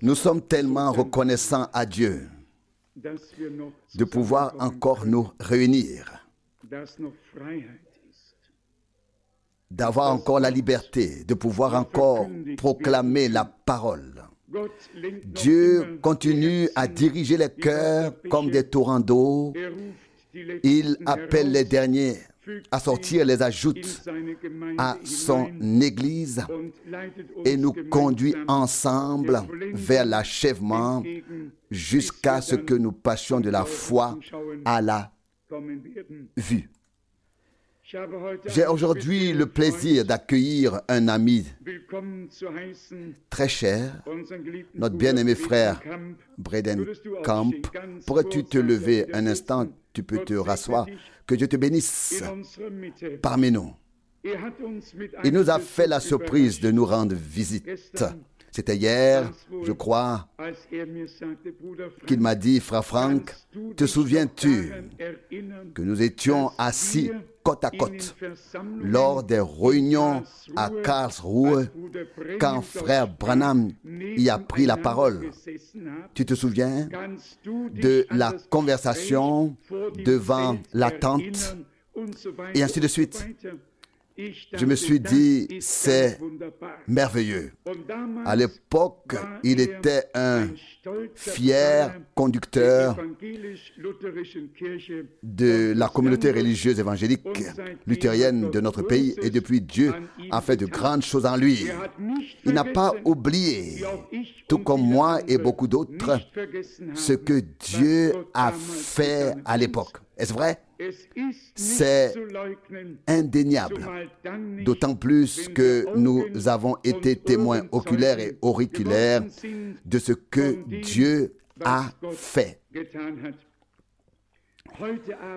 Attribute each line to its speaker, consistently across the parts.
Speaker 1: Nous sommes tellement reconnaissants à Dieu de pouvoir encore nous réunir, d'avoir encore la liberté, de pouvoir encore proclamer la parole. Dieu continue à diriger les cœurs comme des torrents d'eau. Il appelle les derniers à sortir, les ajoute à son Église et nous conduit ensemble vers l'achèvement jusqu'à ce que nous passions de la foi à la vue. J'ai aujourd'hui le plaisir d'accueillir un ami très cher, notre bien-aimé frère Braden Camp. Pourrais-tu te lever un instant? Tu peux te rasseoir. Que Dieu te bénisse parmi nous. Il nous a fait la surprise de nous rendre visite. C'était hier, je crois, qu'il m'a dit, frère Franck, te souviens-tu que nous étions assis côte à côte lors des réunions à Karlsruhe quand frère Branham y a pris la parole? Tu te souviens de la conversation devant la tente et ainsi de suite? Je me suis dit, c'est merveilleux. À l'époque, il était un fier conducteur de la communauté religieuse évangélique luthérienne de notre pays et depuis, Dieu a fait de grandes choses en lui. Il n'a pas oublié, tout comme moi et beaucoup d'autres, ce que Dieu a fait à l'époque. Est-ce vrai? C'est indéniable, d'autant plus que nous avons été témoins oculaires et auriculaires de ce que Dieu a fait.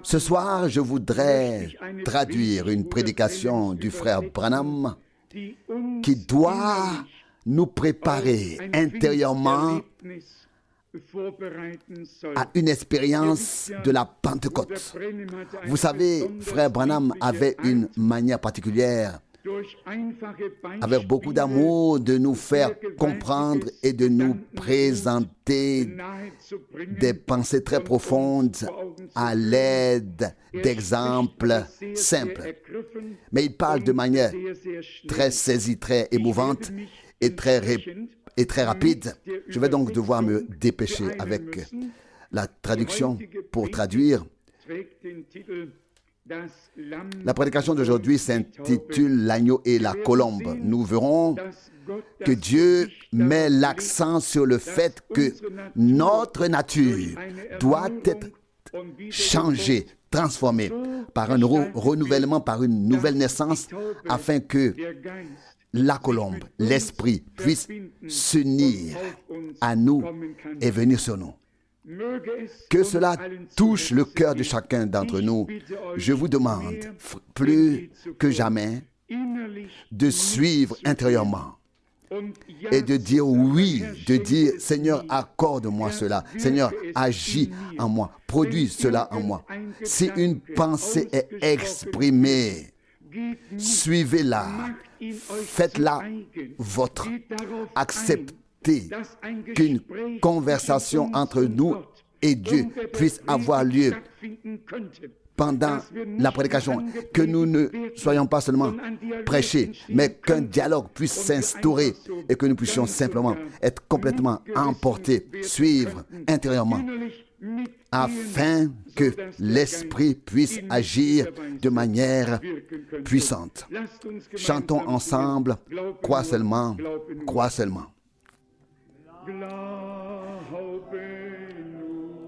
Speaker 1: Ce soir, je voudrais traduire une prédication du frère Branham qui doit nous préparer intérieurement à une expérience de la Pentecôte. Vous savez, frère Branham avait une manière particulière, avec beaucoup d'amour, de nous faire comprendre et de nous présenter des pensées très profondes à l'aide d'exemples simples. Mais il parle de manière très saisie, très émouvante et très rapide. Je vais donc devoir me dépêcher avec la traduction pour traduire. La prédication d'aujourd'hui s'intitule L'agneau et la colombe. Nous verrons que Dieu met l'accent sur le fait que notre nature doit être changée, transformée par un renouvellement, par une nouvelle naissance, afin que la colombe, l'esprit, puisse s'unir à nous et venir sur nous. Que cela touche le cœur de chacun d'entre nous. Je vous demande, plus que jamais, de suivre intérieurement et de dire oui, de dire Seigneur, accorde-moi cela. Seigneur, agis en moi, produis cela en moi. Si une pensée est exprimée, suivez-la, faites-la vôtre. Acceptez qu'une conversation entre nous et Dieu puisse avoir lieu pendant la prédication, que nous ne soyons pas seulement prêchés, mais qu'un dialogue puisse s'instaurer et que nous puissions simplement être complètement emportés, suivre intérieurement, afin que l'Esprit puisse agir de manière puissante. Chantons ensemble, crois seulement, crois seulement.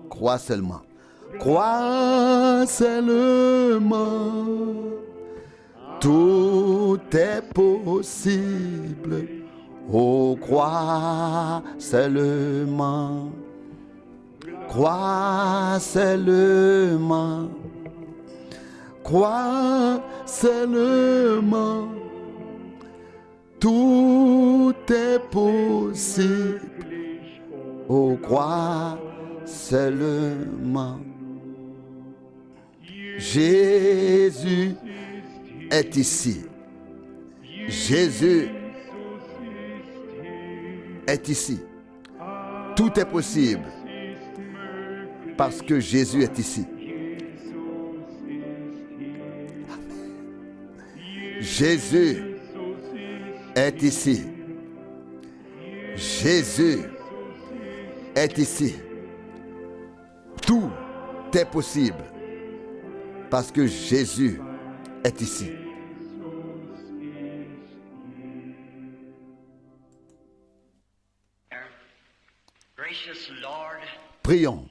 Speaker 1: Crois seulement. Crois seulement. Tout est possible. Oh, crois seulement. Crois seulement. Crois seulement. Tout est possible. Oh, crois seulement. Jésus est ici. Jésus est ici. Tout est possible parce que Jésus est ici. Jésus est ici. Jésus est ici. Tout est possible parce que Jésus est ici. Prions.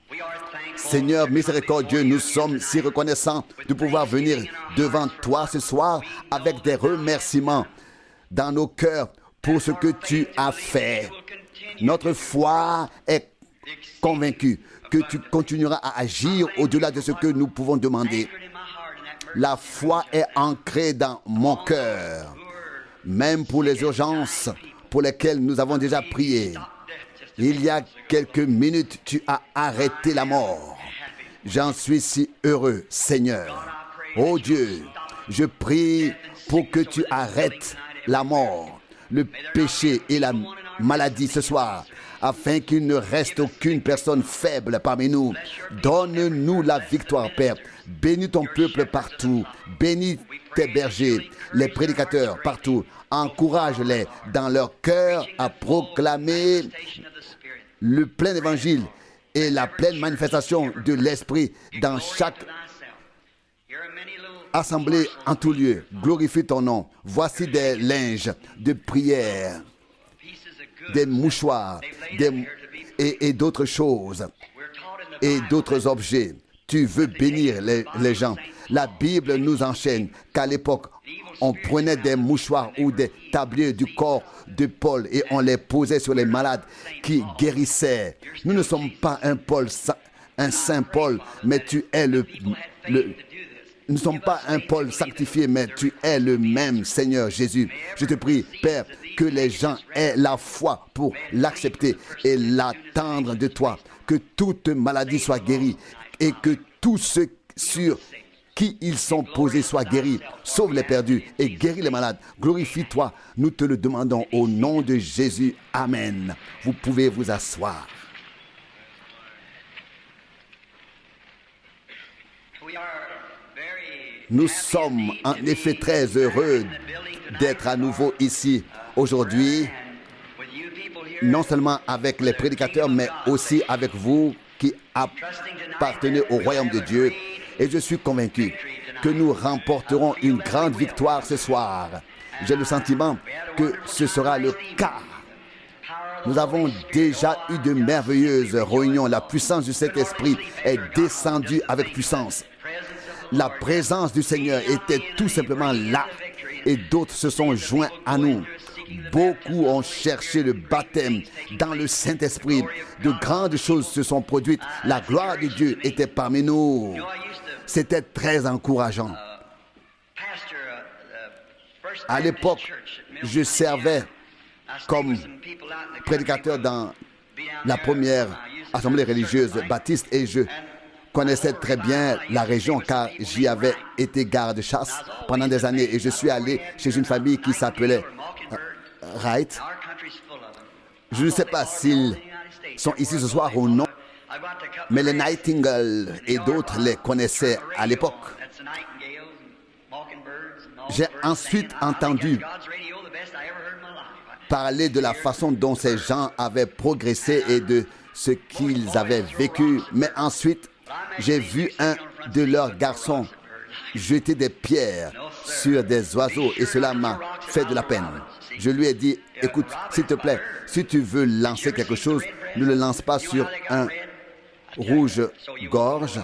Speaker 1: Seigneur miséricordieux, nous sommes si reconnaissants de pouvoir venir devant toi ce soir avec des remerciements dans nos cœurs pour ce que tu as fait. Notre foi est convaincue que tu continueras à agir au-delà de ce que nous pouvons demander. La foi est ancrée dans mon cœur, même pour les urgences pour lesquelles nous avons déjà prié. Il y a quelques minutes, tu as arrêté la mort. J'en suis si heureux, Seigneur. Oh Dieu, je prie pour que tu arrêtes la mort, le péché et la maladie ce soir, afin qu'il ne reste aucune personne faible parmi nous. Donne-nous la victoire, Père. Bénis ton peuple partout. Bénis tes bergers, les prédicateurs partout. Encourage-les dans leur cœur à proclamer le plein évangile et la pleine manifestation de l'Esprit dans chaque assemblée en tout lieu. Glorifie ton nom. Voici des linges de prière, des mouchoirs et d'autres choses et d'autres objets. Tu veux bénir les gens. La Bible nous enchaîne qu'à l'époque, on prenait des mouchoirs ou des tabliers du corps de Paul et on les posait sur les malades qui guérissaient. Nous ne sommes pas un Saint Paul, mais tu es nous ne sommes pas un Paul sanctifié, mais tu es le même Seigneur Jésus. Je te prie, Père, que les gens aient la foi pour l'accepter et l'attendre de toi. Que toute maladie soit guérie et que tous ceux sur qui ils sont posés soient guéris. Sauve les perdus et guéris les malades. Glorifie-toi. Nous te le demandons au nom de Jésus. Amen. Vous pouvez vous asseoir. Nous sommes en effet très heureux d'être à nouveau ici aujourd'hui, non seulement avec les prédicateurs, mais aussi avec vous qui appartenez au royaume de Dieu. Et je suis convaincu que nous remporterons une grande victoire ce soir. J'ai le sentiment que ce sera le cas. Nous avons déjà eu de merveilleuses réunions. La puissance du Saint-Esprit est descendue avec puissance. La présence du Seigneur était tout simplement là et d'autres se sont joints à nous. Beaucoup ont cherché le baptême dans le Saint-Esprit. De grandes choses se sont produites. La gloire de Dieu était parmi nous. C'était très encourageant. À l'époque, je servais comme prédicateur dans la première assemblée religieuse baptiste et je connaissais très bien la région car j'y avais été garde-chasse pendant des années et je suis allé chez une famille qui s'appelait Wright. Je ne sais pas s'ils sont ici ce soir ou non, mais les Nightingale et d'autres les connaissaient à l'époque. J'ai ensuite entendu parler de la façon dont ces gens avaient progressé et de ce qu'ils avaient vécu, mais ensuite j'ai vu un de leurs garçons jeter des pierres sur des oiseaux et cela m'a fait de la peine. Je lui ai dit, écoute, s'il te plaît, si tu veux lancer quelque chose, ne le lance pas sur un rouge-gorge,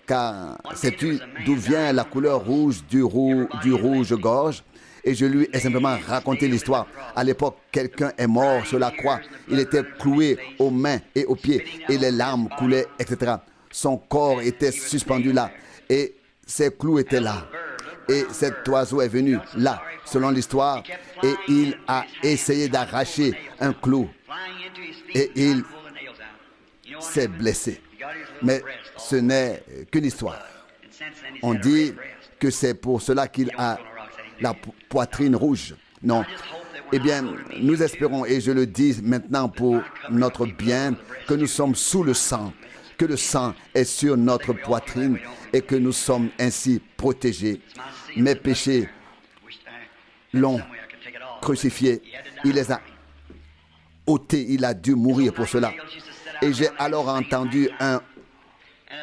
Speaker 1: car sais-tu d'où vient la couleur rouge du rouge-gorge? Et je lui ai simplement raconté l'histoire. À l'époque, quelqu'un est mort sur la croix. Il était cloué aux mains et aux pieds et les larmes coulaient, etc. Son corps était suspendu là et ses clous étaient là. Et cet oiseau est venu là, selon l'histoire, et il a essayé d'arracher un clou. Et il s'est blessé. Mais ce n'est qu'une histoire. On dit que c'est pour cela qu'il a la poitrine rouge. Non. Eh bien, nous espérons, et je le dis maintenant pour notre bien, que nous sommes sous le sang, que le sang est sur notre poitrine et que nous sommes ainsi protégés. Mes péchés l'ont crucifié. Il les a ôtés. Il a dû mourir pour cela. Et j'ai alors entendu un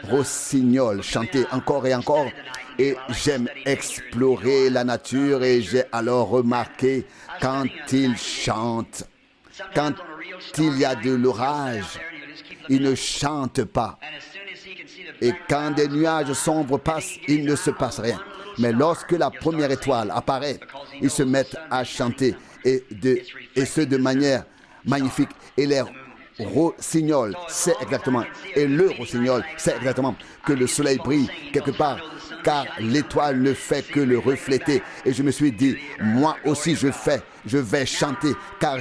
Speaker 1: rossignol chanter encore et encore. Et j'aime explorer la nature et j'ai alors remarqué quand il chante, quand il y a de l'orage, il ne chante pas. Et quand des nuages sombres passent, il ne se passe rien. Mais lorsque la première étoile apparaît, ils se mettent à chanter et ce de manière magnifique. Et les rossignols, c'est exactement, et le rossignol, c'est exactement que le soleil brille quelque part, car l'étoile ne fait que le refléter. Et je me suis dit, moi aussi je vais chanter, car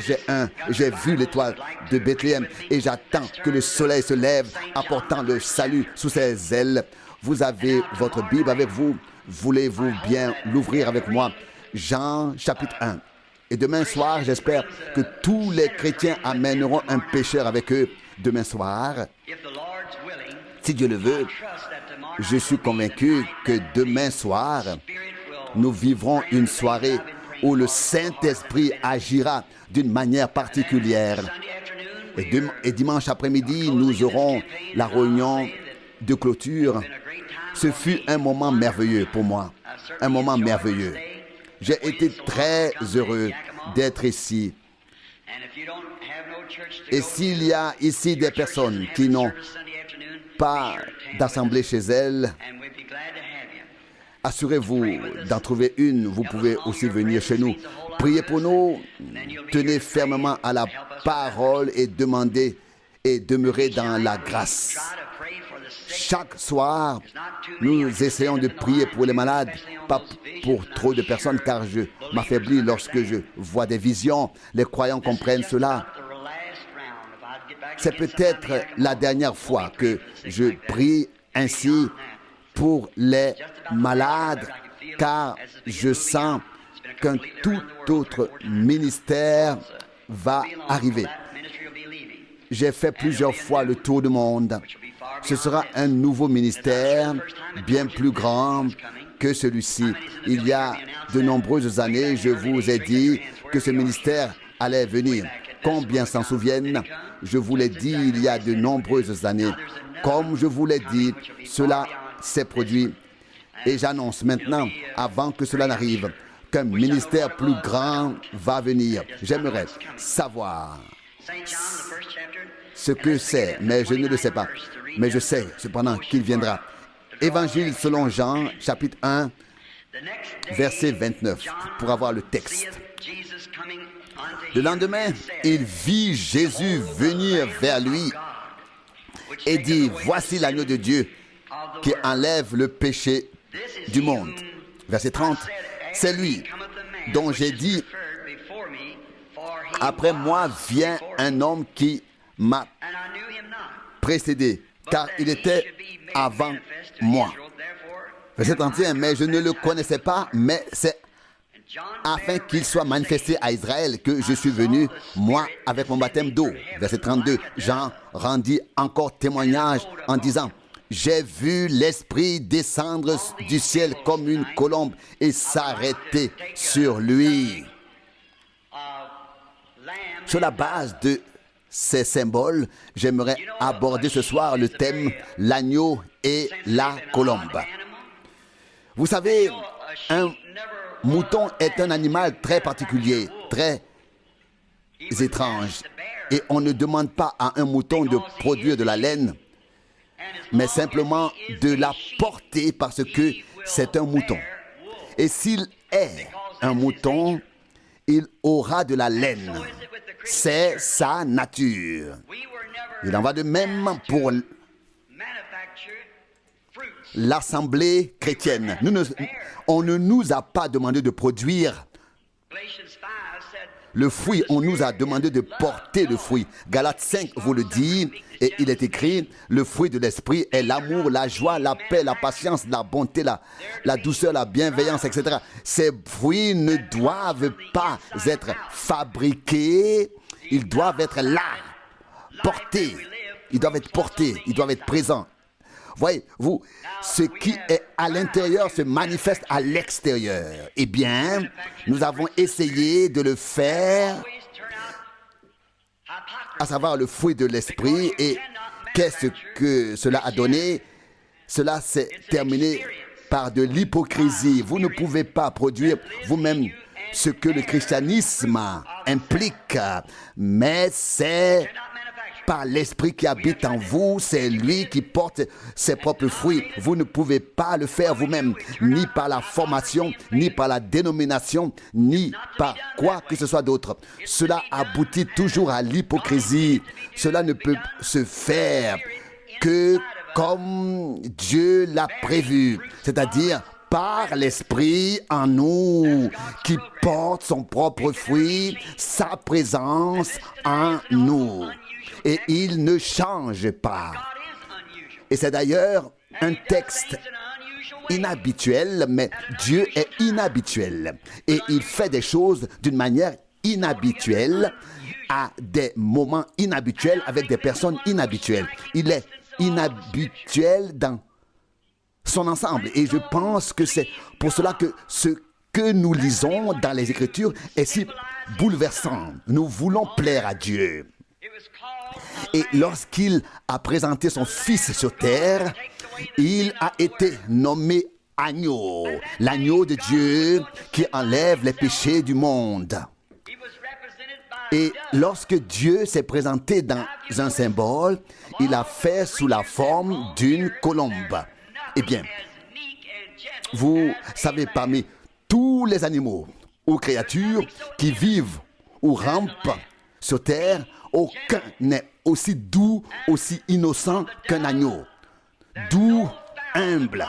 Speaker 1: j'ai vu l'étoile de Bethléem et j'attends que le soleil se lève, apportant le salut sous ses ailes. Vous avez votre Bible avec vous, voulez-vous bien l'ouvrir avec moi? Jean chapitre 1. Et demain soir, j'espère que tous les chrétiens amèneront un pécheur avec eux. Demain soir, si Dieu le veut, je suis convaincu que demain soir, nous vivrons une soirée où le Saint-Esprit agira d'une manière particulière. Et dimanche après-midi, nous aurons la réunion de clôture. Ce fut un moment merveilleux pour moi, un moment merveilleux. J'ai été très heureux d'être ici. Et s'il y a ici des personnes qui n'ont pas d'assemblée chez elles, assurez-vous d'en trouver une. Vous pouvez aussi venir chez nous. Priez pour nous, tenez fermement à la parole et demandez et demeurez dans la grâce. Chaque soir, nous essayons de prier pour les malades, pas pour trop de personnes, car je m'affaiblis lorsque je vois des visions. Les croyants comprennent cela. C'est peut-être la dernière fois que je prie ainsi pour les malades, car je sens qu'un tout autre ministère va arriver. J'ai fait plusieurs fois le tour du monde. Ce sera un nouveau ministère, bien plus grand que celui-ci. Il y a de nombreuses années, je vous ai dit que ce ministère allait venir. Combien s'en souviennent? Je vous l'ai dit il y a de nombreuses années. Comme je vous l'ai dit, cela s'est produit. Et j'annonce maintenant, avant que cela n'arrive, qu'un ministère plus grand va venir. J'aimerais savoir ce que c'est, mais je ne le sais pas. Mais je sais cependant qu'il viendra. Évangile selon Jean, chapitre 1, verset 29, pour avoir le texte. Le lendemain, il vit Jésus venir vers lui et dit, voici l'agneau de Dieu qui enlève le péché du monde. Verset 30, c'est lui dont j'ai dit, après moi vient un homme qui m'a précédé, car il était avant moi. Verset 31, mais je ne le connaissais pas, mais c'est afin qu'il soit manifesté à Israël que je suis venu, moi, avec mon baptême d'eau. Verset 32, Jean rendit encore témoignage en disant, j'ai vu l'Esprit descendre du ciel comme une colombe et s'arrêter sur lui. Sur la base de ces symboles, j'aimerais aborder ce soir le thème « l'agneau et la colombe ». Vous savez, un mouton est un animal très particulier, très étrange. Et on ne demande pas à un mouton de produire de la laine, mais simplement de la porter parce que c'est un mouton. Et s'il est un mouton, il aura de la laine. C'est sa nature. Il en va de même pour l'assemblée chrétienne. On ne nous a pas demandé de produire le fruit, on nous a demandé de porter le fruit. Galates 5 vous le dit, et il est écrit, le fruit de l'esprit est l'amour, la joie, la paix, la patience, la bonté, la douceur, la bienveillance, etc. Ces fruits ne doivent pas être fabriqués, ils doivent être là, portés. Ils doivent être portés, ils doivent être présents. Voyez-vous, ce qui est à l'intérieur se manifeste à l'extérieur. Eh bien, nous avons essayé de le faire, à savoir le fruit de l'esprit. Et qu'est-ce que cela a donné? Cela s'est terminé par de l'hypocrisie. Vous ne pouvez pas produire vous-même ce que le christianisme implique, mais c'est par l'esprit qui habite en vous, c'est lui qui porte ses propres fruits. Vous ne pouvez pas le faire vous-même, ni par la formation, ni par la dénomination, ni par quoi que ce soit d'autre. Cela aboutit toujours à l'hypocrisie. Cela ne peut se faire que comme Dieu l'a prévu, c'est-à-dire par l'Esprit en nous, qui porte son propre fruit, sa présence en nous. Et il ne change pas. Et c'est d'ailleurs un texte inhabituel, mais Dieu est inhabituel. Et il fait des choses d'une manière inhabituelle, à des moments inhabituels, avec des personnes inhabituelles. Il est inhabituel dans son ensemble. Et je pense que c'est pour cela que ce que nous lisons dans les Écritures est si bouleversant. Nous voulons plaire à Dieu. Et lorsqu'il a présenté son Fils sur terre, il a été nommé agneau, l'agneau de Dieu qui enlève les péchés du monde. Et lorsque Dieu s'est présenté dans un symbole, il a fait sous la forme d'une colombe. Eh bien, vous savez, parmi tous les animaux ou créatures qui vivent ou rampent sur terre, aucun n'est aussi doux, aussi innocent qu'un agneau. Doux, humble.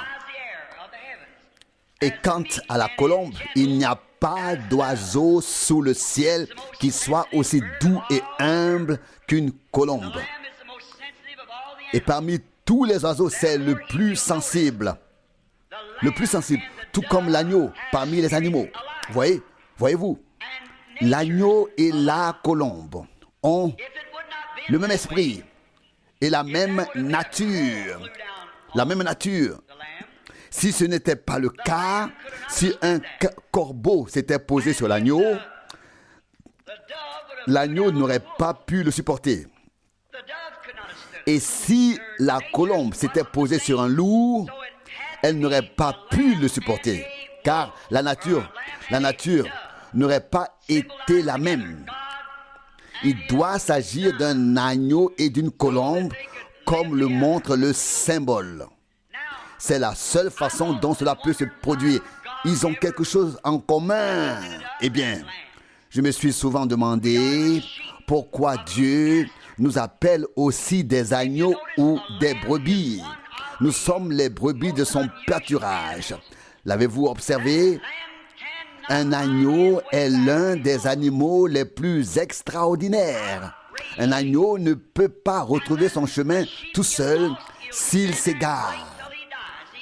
Speaker 1: Et quant à la colombe, il n'y a pas d'oiseau sous le ciel qui soit aussi doux et humble qu'une colombe. Et parmi tous les oiseaux, c'est le plus sensible. Le plus sensible, tout comme l'agneau parmi les animaux. Voyez-vous, l'agneau et la colombe ont le même esprit et la même nature. La même nature. Si ce n'était pas le cas, si un corbeau s'était posé sur l'agneau, l'agneau n'aurait pas pu le supporter. Et si la colombe s'était posée sur un loup, elle n'aurait pas pu le supporter, car la nature n'aurait pas été la même. Il doit s'agir d'un agneau et d'une colombe, comme le montre le symbole. C'est la seule façon dont cela peut se produire. Ils ont quelque chose en commun. Eh bien, je me suis souvent demandé pourquoi Dieu nous appelle aussi des agneaux ou des brebis. Nous sommes les brebis de son pâturage. L'avez-vous observé? Un agneau est l'un des animaux les plus extraordinaires. Un agneau ne peut pas retrouver son chemin tout seul s'il s'égare.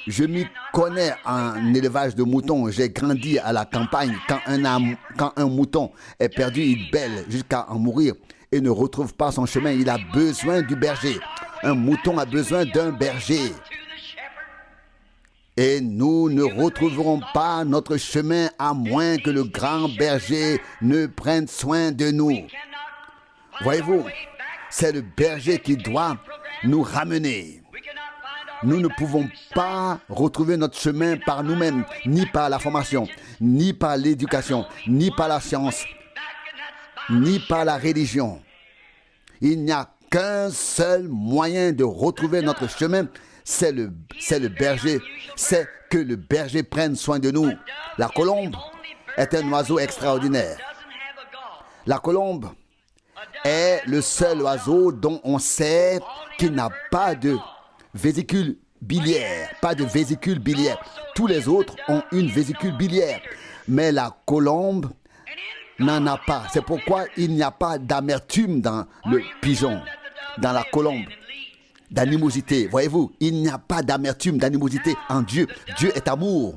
Speaker 1: Je m'y connais en élevage de moutons. J'ai grandi à la campagne. Quand un mouton est perdu, il bêle jusqu'à en mourir et ne retrouve pas son chemin. Il a besoin du berger. Un mouton a besoin d'un berger. Et nous ne retrouverons pas notre chemin à moins que le grand berger ne prenne soin de nous. Voyez-vous, c'est le berger qui doit nous ramener. Nous ne pouvons pas retrouver notre chemin par nous-mêmes, ni par la formation, ni par l'éducation, ni par la science, ni par la religion. Il n'y a qu'un seul moyen de retrouver notre chemin, c'est le berger, c'est que le berger prenne soin de nous. La colombe est un oiseau extraordinaire. La colombe est le seul oiseau dont on sait qu'il n'a pas de vésicule biliaire, Tous les autres ont une vésicule biliaire. Mais la colombe n'en a pas. C'est pourquoi il n'y a pas d'amertume dans le pigeon, dans la colombe, d'animosité. Voyez-vous, il n'y a pas d'amertume, d'animosité en Dieu. Dieu est amour.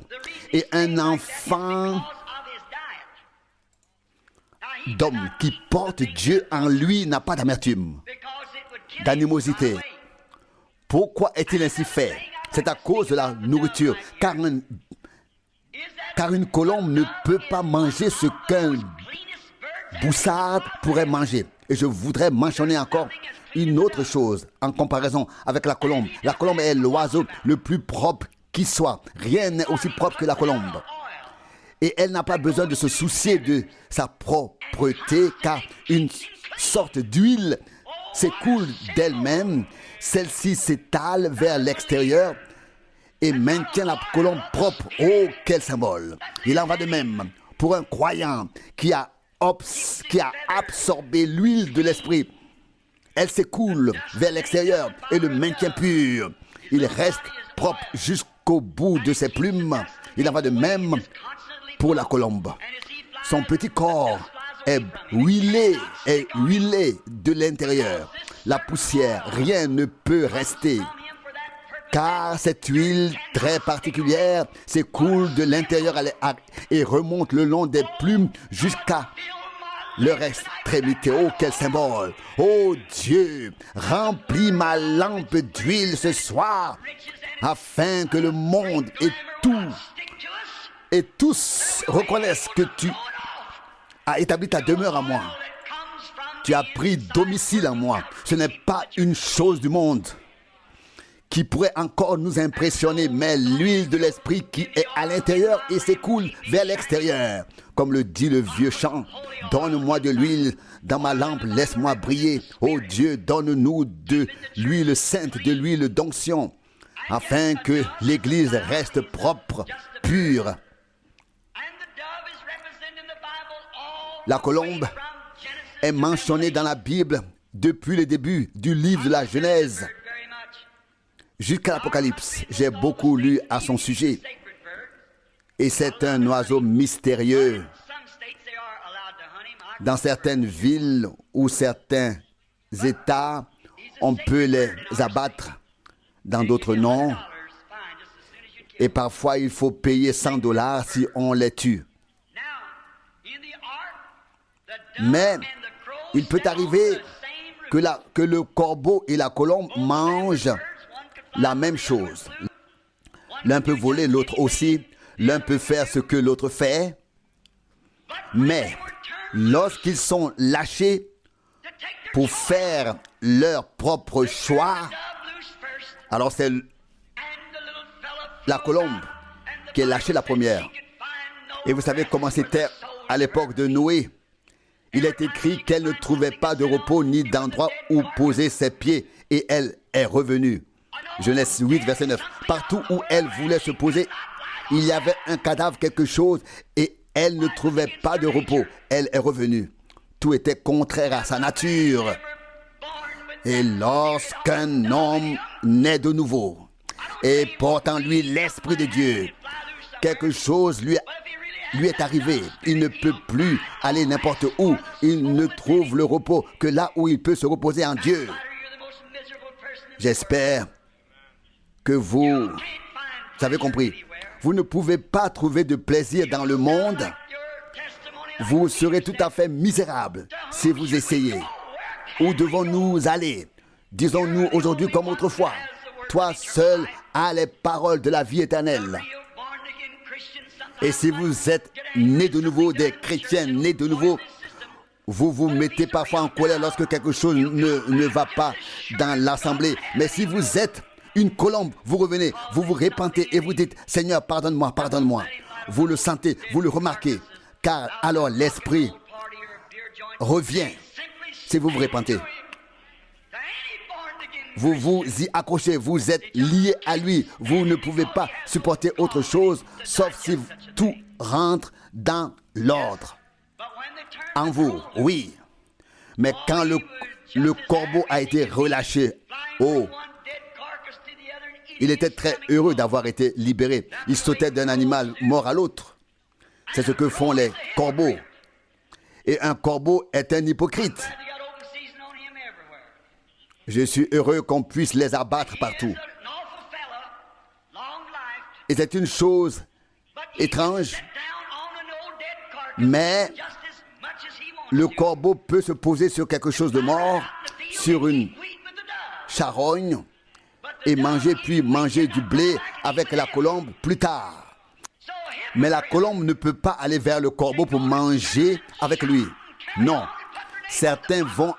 Speaker 1: Et un enfant d'homme qui porte Dieu en lui n'a pas d'amertume, d'animosité. Pourquoi est-il ainsi fait? C'est à cause de la nourriture. Car une colombe ne peut pas manger ce qu'un boussard pourrait manger. Et je voudrais mentionner encore une autre chose en comparaison avec la colombe. La colombe est l'oiseau le plus propre qui soit. Rien n'est aussi propre que la colombe. Et elle n'a pas besoin de se soucier de sa propreté, car une sorte d'huile s'écoule d'elle-même. Celle-ci s'étale vers l'extérieur et maintient la colombe propre. Oh, quel symbole! Il en va de même pour un croyant qui a absorbé l'huile de l'esprit. Elle s'écoule vers l'extérieur et le maintient pur. Il reste propre jusqu'au bout de ses plumes. Il en va de même pour la colombe. Son petit corps est huilé de l'intérieur. La poussière, rien ne peut rester. Car cette huile très particulière s'écoule de l'intérieur et remonte le long des plumes jusqu'à leur extrémité. Oh, quel symbole! Oh Dieu, remplis ma lampe d'huile ce soir, afin que le monde et tous reconnaissent que tu as établi ta demeure en moi. Tu as pris domicile en moi. Ce n'est pas une chose du monde qui pourrait encore nous impressionner, mais l'huile de l'esprit qui est à l'intérieur et s'écoule vers l'extérieur. Comme le dit le vieux chant, donne-moi de l'huile dans ma lampe, laisse-moi briller. Ô Dieu, donne-nous de l'huile sainte, de l'huile d'onction, afin que l'Église reste propre, pure. La colombe est mentionnée dans la Bible depuis le début du livre de la Genèse jusqu'à l'Apocalypse. J'ai beaucoup lu à son sujet. Et c'est un oiseau mystérieux. Dans certaines villes ou certains États, on peut les abattre. Dans d'autres, non. Et parfois, il faut payer $100 si on les tue. Mais il peut arriver que le corbeau et la colombe mangent la même chose. L'un peut voler, l'autre aussi. L'un peut faire ce que l'autre fait. Mais lorsqu'ils sont lâchés pour faire leur propre choix, alors c'est la colombe qui est lâchée la première. Et vous savez comment c'était à l'époque de Noé. Il est écrit qu'elle ne trouvait pas de repos ni d'endroit où poser ses pieds et elle est revenue. Genèse 8, verset 9. Partout où elle voulait se poser, il y avait un cadavre, quelque chose, et elle ne trouvait pas de repos. Elle est revenue. Tout était contraire à sa nature. Et lorsqu'un homme naît de nouveau et porte en lui l'Esprit de Dieu, quelque chose lui est arrivé. Il ne peut plus aller n'importe où. Il ne trouve le repos que là où il peut se reposer en Dieu. J'espère que vous avez compris. Vous ne pouvez pas trouver de plaisir dans le monde. Vous serez tout à fait misérable si vous essayez. Où devons-nous aller? Disons-nous aujourd'hui comme autrefois. Toi seul as les paroles de la vie éternelle. Et si vous êtes nés de nouveau, des chrétiens nés de nouveau, vous vous mettez parfois en colère lorsque quelque chose ne va pas dans l'assemblée. Mais si vous êtes une colombe, vous revenez, vous vous repentez et vous dites, Seigneur, pardonne-moi, pardonne-moi. Vous le sentez, vous le remarquez, car alors l'Esprit revient si vous vous repentez. Vous vous y accrochez, vous êtes lié à lui. Vous ne pouvez pas supporter autre chose, sauf si tout rentre dans l'ordre. En vous, oui. Mais quand le corbeau a été relâché, oh, il était très heureux d'avoir été libéré. Il sautait d'un animal mort à l'autre. C'est ce que font les corbeaux. Et un corbeau est un hypocrite. Je suis heureux qu'on puisse les abattre partout. Et c'est une chose étrange, mais le corbeau peut se poser sur quelque chose de mort, sur une charogne, et manger, puis manger du blé avec la colombe plus tard. Mais la colombe ne peut pas aller vers le corbeau pour manger avec lui. Non. Certains vont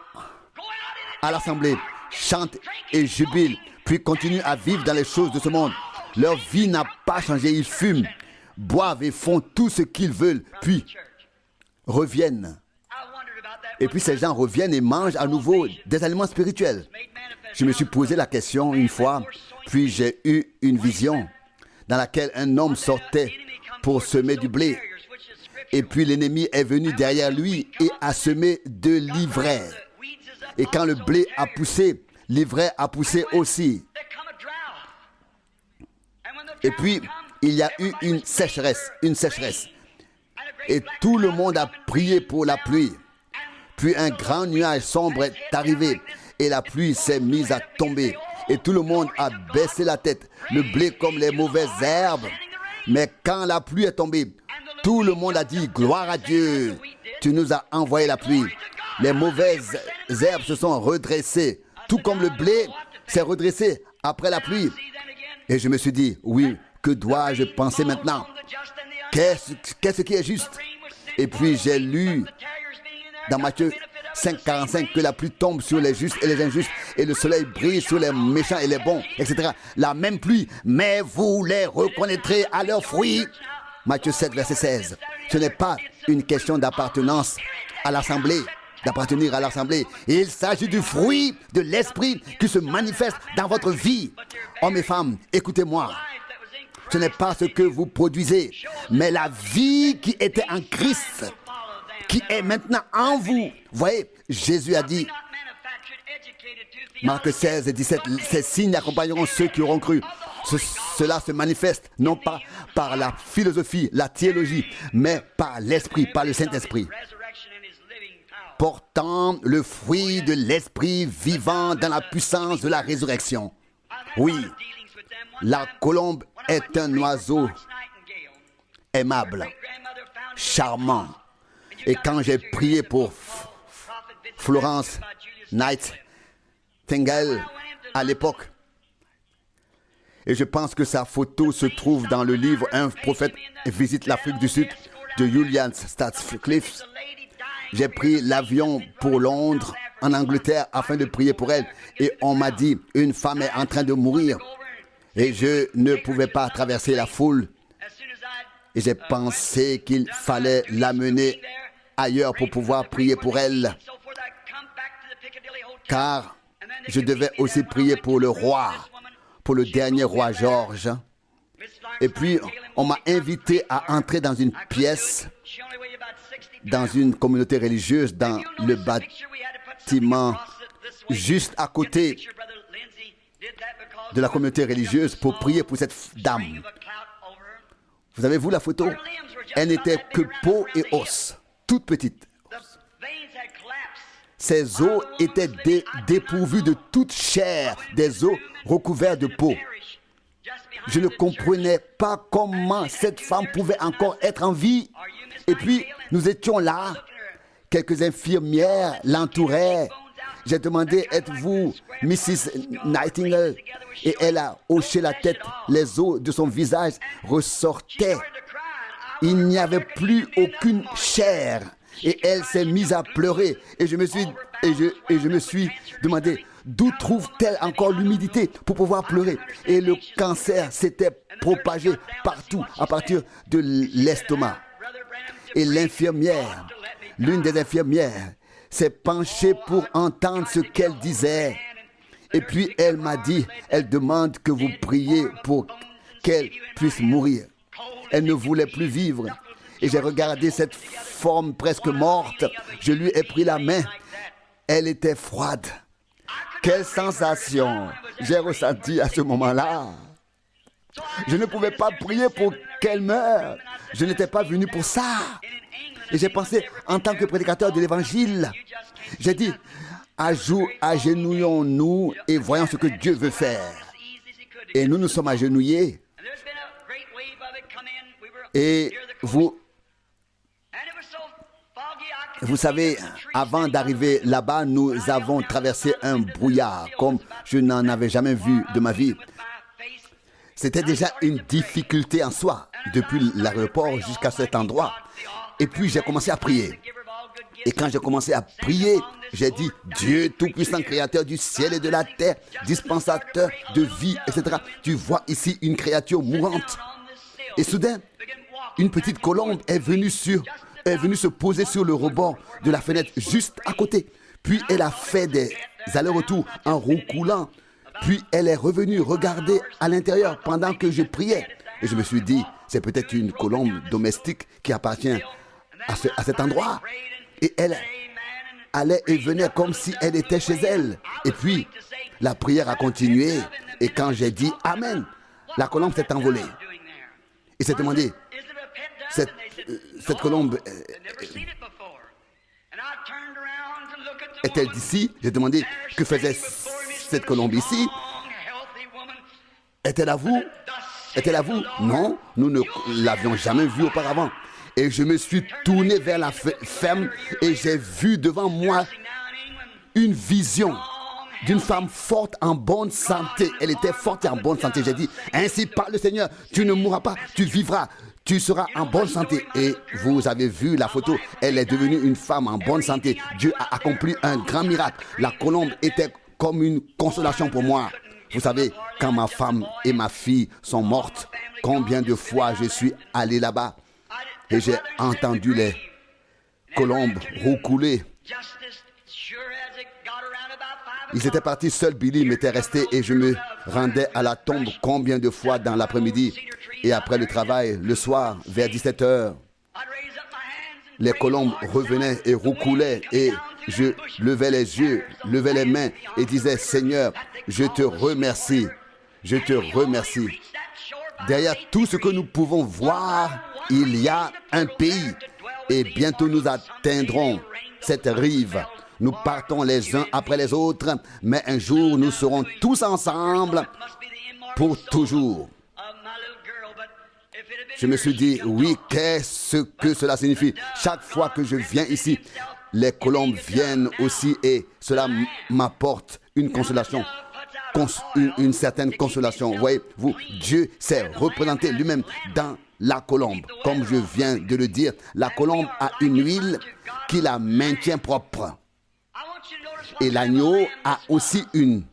Speaker 1: à l'assemblée, chantent et jubilent, puis continuent à vivre dans les choses de ce monde. Leur vie n'a pas changé. Ils fument, boivent et font tout ce qu'ils veulent, puis reviennent. Et puis ces gens reviennent et mangent à nouveau des aliments spirituels. Je me suis posé la question une fois, puis j'ai eu une vision dans laquelle un homme sortait pour semer du blé. Et puis l'ennemi est venu derrière lui et a semé de l'ivraie. Et quand le blé a poussé, l'ivraie a poussé aussi. Et puis, il y a eu une sécheresse. Et tout le monde a prié pour la pluie. Puis un grand nuage sombre est arrivé et la pluie s'est mise à tomber. Et tout le monde a baissé la tête, le blé comme les mauvaises herbes. Mais quand la pluie est tombée, tout le monde a dit « Gloire à Dieu, tu nous as envoyé la pluie ». Les mauvaises herbes se sont redressées, tout comme le blé s'est redressé après la pluie. Et je me suis dit « Oui, que dois-je penser maintenant? Qu'est-ce qui est juste ?» Et puis j'ai lu dans Matthieu 5,45 que la pluie tombe sur les justes et les injustes et le soleil brille sur les méchants et les bons, etc. La même pluie, mais vous les reconnaîtrez à leurs fruits. Matthieu 7, verset 16. Ce n'est pas une question d'appartenance à l'assemblée, d'appartenir à l'assemblée. Il s'agit du fruit de l'esprit qui se manifeste dans votre vie. Hommes et femmes, écoutez-moi. Ce n'est pas ce que vous produisez, mais la vie qui était en Christ, qui est maintenant en vous. Voyez, Jésus a dit, Marc 16 et 17, ces signes accompagneront ceux qui auront cru. Cela se manifeste non pas par la philosophie, la théologie, mais par l'Esprit, par le Saint-Esprit. Portant le fruit de l'Esprit vivant dans la puissance de la résurrection. Oui, la colombe est un oiseau aimable, charmant. Et quand j'ai prié pour Florence Nightingale à l'époque, et je pense que sa photo se trouve dans le livre « Un prophète visite l'Afrique du Sud » de Julian Stanscliffe. J'ai pris l'avion pour Londres, en Angleterre, afin de prier pour elle. Et on m'a dit, une femme est en train de mourir. Et je ne pouvais pas traverser la foule. Et j'ai pensé qu'il fallait l'amener ailleurs pour pouvoir prier pour elle. Car je devais aussi prier pour le roi, pour le dernier roi George. Et puis, on m'a invité à entrer dans une pièce, dans une communauté religieuse, dans le bâtiment juste à côté de la communauté religieuse pour prier pour cette dame. Vous avez vu la photo? Elle n'était que peau et os, toute petite. Ses os étaient dépourvus de toute chair, des os recouverts de peau. Je ne comprenais pas comment cette femme pouvait encore être en vie. Et puis, nous étions là. Quelques infirmières l'entouraient. J'ai demandé, êtes-vous Mrs. Nightingale? Et elle a hoché la tête. Les os de son visage ressortaient. Il n'y avait plus aucune chair. Et elle s'est mise à pleurer. Et je me suis demandé, d'où trouve-t-elle encore l'humidité pour pouvoir pleurer? Et le cancer s'était propagé partout à partir de l'estomac. Et l'infirmière, l'une des infirmières, s'est penchée pour entendre ce qu'elle disait. Et puis elle m'a dit, elle demande que vous priez pour qu'elle puisse mourir. Elle ne voulait plus vivre. Et j'ai regardé cette forme presque morte. Je lui ai pris la main. Elle était froide. Quelle sensation j'ai ressenti à ce moment-là. Je ne pouvais pas prier pour qu'elle meure. Je n'étais pas venu pour ça. Et j'ai pensé, en tant que prédicateur de l'évangile, j'ai dit, agenouillons-nous et voyons ce que Dieu veut faire. Et nous nous sommes agenouillés. Et vous savez, avant d'arriver là-bas, nous avons traversé un brouillard comme je n'en avais jamais vu de ma vie. C'était déjà une difficulté en soi, depuis l'aéroport jusqu'à cet endroit. Et puis j'ai commencé à prier. Et quand j'ai commencé à prier, j'ai dit, Dieu Tout-Puissant, Créateur du ciel et de la terre, dispensateur de vie, etc. Tu vois ici une créature mourante. Et soudain, une petite colombe est venue se poser sur le rebord de la fenêtre juste à côté. Puis elle a fait des allers-retours en roucoulant. Puis elle est revenue regarder à l'intérieur pendant que je priais. Et je me suis dit, c'est peut-être une colombe domestique qui appartient à cet endroit. Et elle allait et venait comme si elle était chez elle. Et puis, la prière a continué. Et quand j'ai dit Amen, la colombe s'est envolée. Et s'est demandé, cette colombe est-elle d'ici? J'ai demandé, que faisait cette colombe ici? Est-elle à vous? Est-elle à vous? Non, nous ne l'avions jamais vue auparavant. Et je me suis tourné vers la ferme et j'ai vu devant moi une vision d'une femme forte en bonne santé. Elle était forte et en bonne santé. J'ai dit, ainsi parle le Seigneur, tu ne mourras pas, tu vivras, tu seras en bonne santé. Et vous avez vu la photo, elle est devenue une femme en bonne santé. Dieu a accompli un grand miracle. La colombe était comme une consolation pour moi. Vous savez, quand ma femme et ma fille sont mortes, combien de fois je suis allé là-bas et j'ai entendu les colombes roucouler. Ils étaient partis, seul Billy m'était resté et je me rendais à la tombe combien de fois dans l'après-midi. Et après le travail, le soir, vers 17h, les colombes revenaient et roucoulaient et je levais les yeux, levais les mains et disais, Seigneur, je te remercie, je te remercie. Derrière tout ce que nous pouvons voir, il y a un pays et bientôt nous atteindrons cette rive. Nous partons les uns après les autres, mais un jour nous serons tous ensemble pour toujours. Je me suis dit, oui, qu'est-ce que cela signifie? Chaque fois que je viens ici, les colombes viennent aussi et cela m'apporte une consolation, une certaine consolation. Voyez-vous, Dieu s'est représenté lui-même dans la colombe. Comme je viens de le dire, la colombe a une huile qui la maintient propre. Et l'agneau a aussi une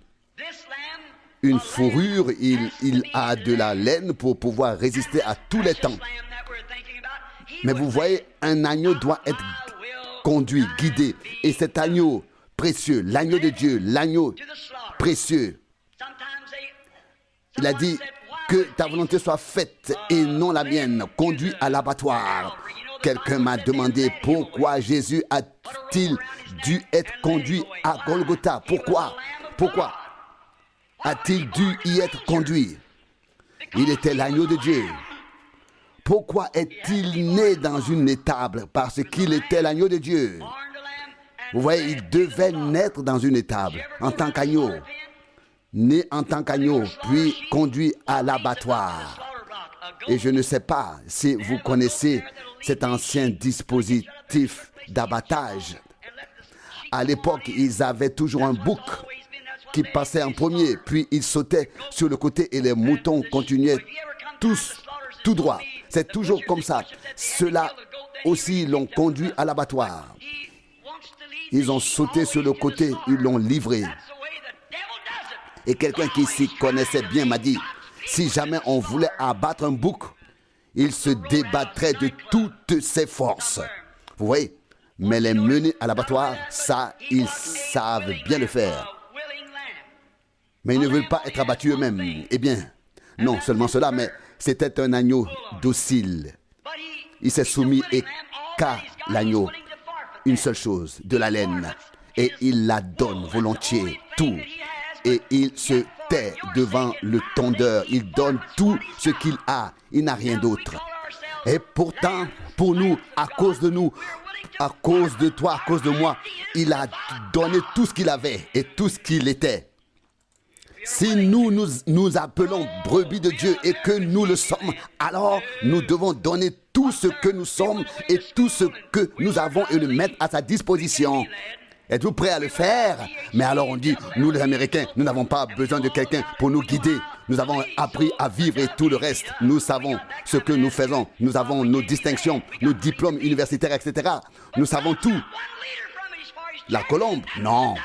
Speaker 1: fourrure, il a de la laine pour pouvoir résister à tous les temps. Mais vous voyez, un agneau doit être conduit, guidé. Et cet agneau précieux, l'agneau de Dieu, l'agneau précieux, il a dit que ta volonté soit faite et non la mienne, conduit à l'abattoir. Quelqu'un m'a demandé pourquoi Jésus a-t-il dû être conduit à Golgotha? Pourquoi a-t-il dû y être conduit? Il était l'agneau de Dieu. Pourquoi est-il né dans une étable? Parce qu'il était l'agneau de Dieu. Vous voyez, il devait naître dans une étable en tant qu'agneau. Né en tant qu'agneau, puis conduit à l'abattoir. Et je ne sais pas si vous connaissez cet ancien dispositif d'abattage. À l'époque, ils avaient toujours un bouc qui passait en premier, puis il sautait sur le côté et les moutons continuaient tous tout droit. C'est toujours comme ça. Ceux-là aussi l'ont conduit à l'abattoir. Ils ont sauté sur le côté, ils l'ont livré. Et quelqu'un qui s'y connaissait bien m'a dit, si jamais on voulait abattre un bouc, il se débattrait de toutes ses forces. Vous voyez? Mais les mener à l'abattoir, ça, ils savent bien le faire. Mais ils ne veulent pas être abattus eux-mêmes. Eh bien, non seulement cela, mais c'était un agneau docile. Il s'est soumis et qu'a l'agneau une seule chose, de la laine. Et il la donne volontiers, tout. Et il se tait devant le tondeur. Il donne tout ce qu'il a. Il n'a rien d'autre. Et pourtant, pour nous, à cause de nous, à cause de toi, à cause de moi. Il a donné tout ce qu'il avait et tout ce qu'il était. Si nous appelons brebis de Dieu et que nous le sommes, alors nous devons donner tout ce que nous sommes et tout ce que nous avons et le mettre à sa disposition. Êtes-vous prêts à le faire? Mais alors on dit, nous les Américains, nous n'avons pas besoin de quelqu'un pour nous guider. Nous avons appris à vivre et tout le reste. Nous savons ce que nous faisons. Nous avons nos distinctions, nos diplômes universitaires, etc. Nous savons tout. La colombe? Non.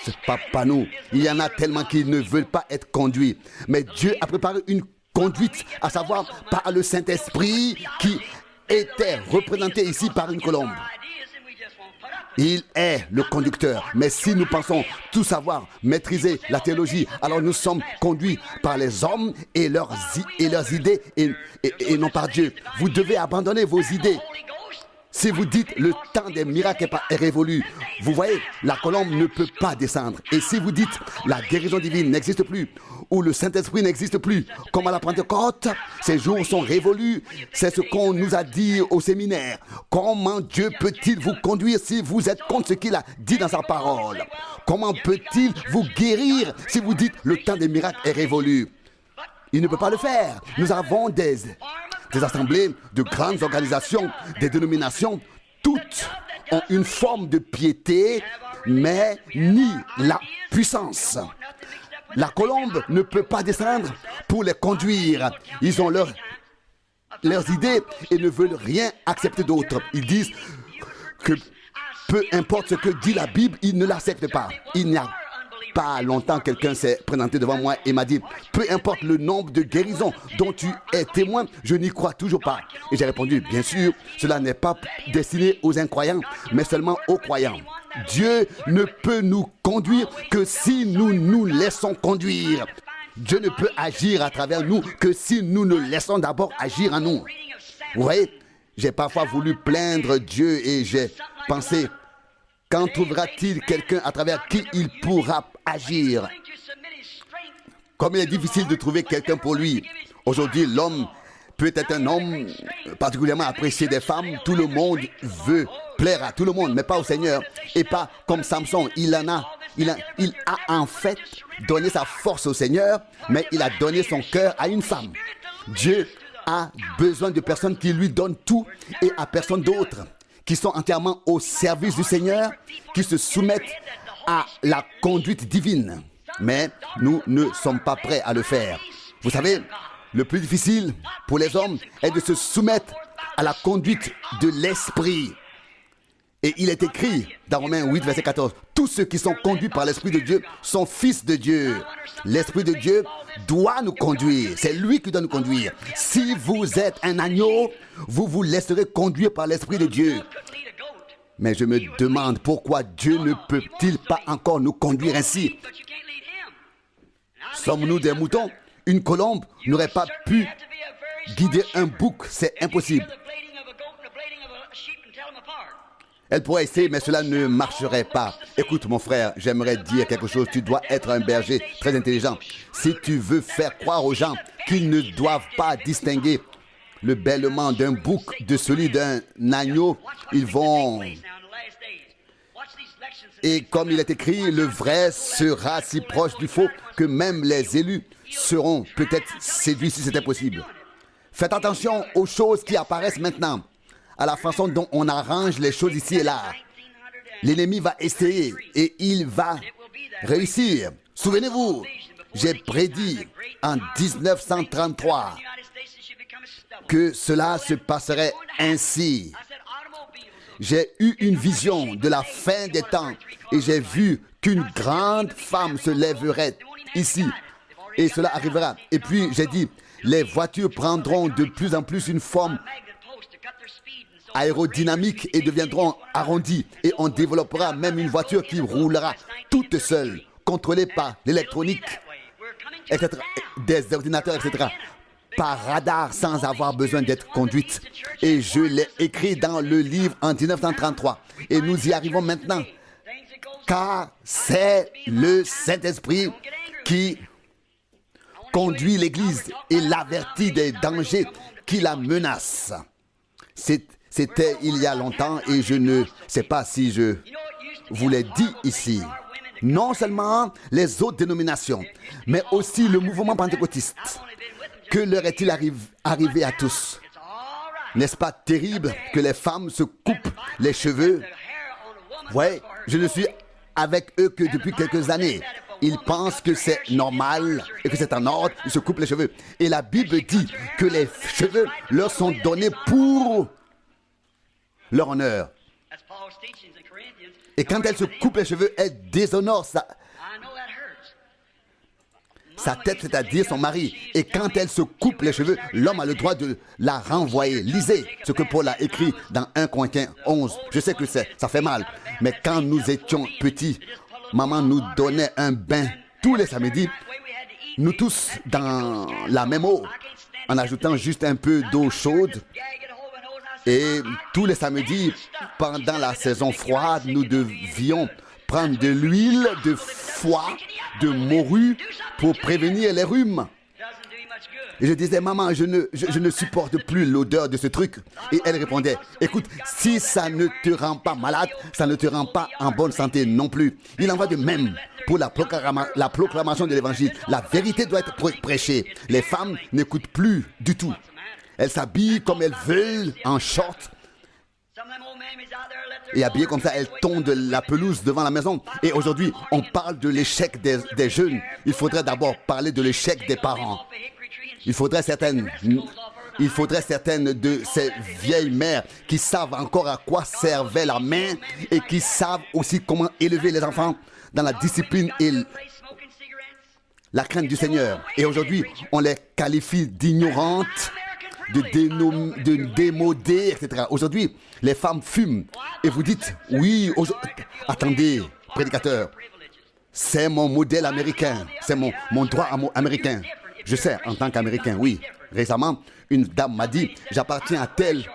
Speaker 1: C'est pas nous. Il y en a tellement qui ne veulent pas être conduits. Mais Dieu a préparé une conduite, à savoir par le Saint-Esprit qui était représenté ici par une colombe. Il est le conducteur. Mais si nous pensons tout savoir, maîtriser la théologie, alors nous sommes conduits par les hommes et leurs idées et non par Dieu. Vous devez abandonner vos idées. Si vous dites le temps des miracles est révolu, vous voyez, la colombe ne peut pas descendre. Et si vous dites la guérison divine n'existe plus, ou le Saint-Esprit n'existe plus, comme à la Pentecôte, ces jours sont révolus. C'est ce qu'on nous a dit au séminaire. Comment Dieu peut-il vous conduire si vous êtes contre ce qu'il a dit dans sa parole? Comment peut-il vous guérir si vous dites le temps des miracles est révolu? Il ne peut pas le faire. Nous avons des assemblées, de grandes organisations, des dénominations, toutes ont une forme de piété, mais ni la puissance. La colombe ne peut pas descendre pour les conduire. Ils ont leurs idées et ne veulent rien accepter d'autre. Ils disent que peu importe ce que dit la Bible, ils ne l'acceptent pas. Il n'y a pas longtemps, quelqu'un s'est présenté devant moi et m'a dit, peu importe le nombre de guérisons dont tu es témoin, je n'y crois toujours pas. Et j'ai répondu, bien sûr, cela n'est pas destiné aux incroyants, mais seulement aux croyants. Dieu ne peut nous conduire que si nous nous laissons conduire. Dieu ne peut agir à travers nous que si nous ne laissons d'abord agir en nous. Vous voyez, j'ai parfois voulu plaindre Dieu et j'ai pensé, quand trouvera-t-il quelqu'un à travers qui il pourra agir? Comme il est difficile de trouver quelqu'un pour lui. Aujourd'hui, l'homme peut être un homme particulièrement apprécié des femmes. Tout le monde veut plaire à tout le monde, mais pas au Seigneur. Et pas comme Samson. Il a en fait donné sa force au Seigneur, mais il a donné son cœur à une femme. Dieu a besoin de personnes qui lui donnent tout et à personne d'autre, qui sont entièrement au service du Seigneur, qui se soumettent à la conduite divine. Mais nous ne sommes pas prêts à le faire. Vous savez, le plus difficile pour les hommes est de se soumettre à la conduite de l'Esprit. Et il est écrit dans Romains 8, verset 14, « Tous ceux qui sont conduits par l'Esprit de Dieu sont fils de Dieu. » L'Esprit de Dieu doit nous conduire. C'est lui qui doit nous conduire. Si vous êtes un agneau, vous vous laisserez conduire par l'Esprit de Dieu. Mais je me demande pourquoi Dieu ne peut-il pas encore nous conduire ainsi? Sommes-nous des moutons? Une colombe n'aurait pas pu guider un bouc, c'est impossible. Elle pourrait essayer, mais cela ne marcherait pas. Écoute, mon frère, j'aimerais dire quelque chose. Tu dois être un berger très intelligent. Si tu veux faire croire aux gens qu'ils ne doivent pas distinguer le bêlement d'un bouc de celui d'un agneau, ils vont... Et comme il est écrit, le vrai sera si proche du faux que même les élus seront peut-être séduits si c'était possible. Faites attention aux choses qui apparaissent maintenant, à la façon dont on arrange les choses ici et là. L'ennemi va essayer et il va réussir. Souvenez-vous, j'ai prédit en 1933 que cela se passerait ainsi. J'ai eu une vision de la fin des temps et j'ai vu qu'une grande femme se lèverait ici et cela arrivera. Et puis j'ai dit, les voitures prendront de plus en plus une forme aérodynamique et deviendront arrondies et on développera même une voiture qui roulera toute seule, contrôlée par l'électronique, etc., des ordinateurs, etc., par radar sans avoir besoin d'être conduite. Et je l'ai écrit dans le livre en 1933. Et nous y arrivons maintenant. Car c'est le Saint-Esprit qui conduit l'Église et l'avertit des dangers qui la menacent. C'était il y a longtemps et je ne sais pas si je vous l'ai dit ici. Non seulement les autres dénominations, mais aussi le mouvement pentecôtiste. Que leur est-il arrivé à tous? N'est-ce pas terrible que les femmes se coupent les cheveux? Ouais, je ne suis avec eux que depuis quelques années. Ils pensent que c'est normal et que c'est en ordre. Ils se coupent les cheveux. Et la Bible dit que les cheveux leur sont donnés pour leur honneur. Et quand elle se coupe les cheveux, elle déshonore sa tête, c'est-à-dire son mari. Et quand elle se coupe les cheveux, l'homme a le droit de la renvoyer. Lisez ce que Paul a écrit dans 1 Corinthiens 11. Je sais que ça fait mal. Mais quand nous étions petits, maman nous donnait un bain tous les samedis. Nous tous dans la même eau, en ajoutant juste un peu d'eau chaude. Et tous les samedis, pendant la saison froide, nous devions prendre de l'huile de foie, de morue, pour prévenir les rhumes. Et je disais, maman, je ne supporte plus l'odeur de ce truc. Et elle répondait, écoute, si ça ne te rend pas malade, ça ne te rend pas en bonne santé non plus. Il en va de même pour la proclamation de l'évangile. La vérité doit être prêchée. Les femmes n'écoutent plus du tout. Elles s'habillent comme elles veulent, en short. Et habillées comme ça, elles tondent la pelouse devant la maison. Et aujourd'hui, on parle de l'échec des jeunes. Il faudrait d'abord parler de l'échec des parents. Il faudrait certaines de ces vieilles mères qui savent encore à quoi servait la main et qui savent aussi comment élever les enfants dans la discipline et la crainte du Seigneur. Et aujourd'hui, on les qualifie d'ignorantes, de démodées, etc. Aujourd'hui, les femmes fument. Et vous dites, oui, attendez, prédicateur, c'est mon modèle américain, c'est mon droit américain. Je sais, en tant qu'Américain, oui. Récemment, une dame m'a dit, j'appartiens à telle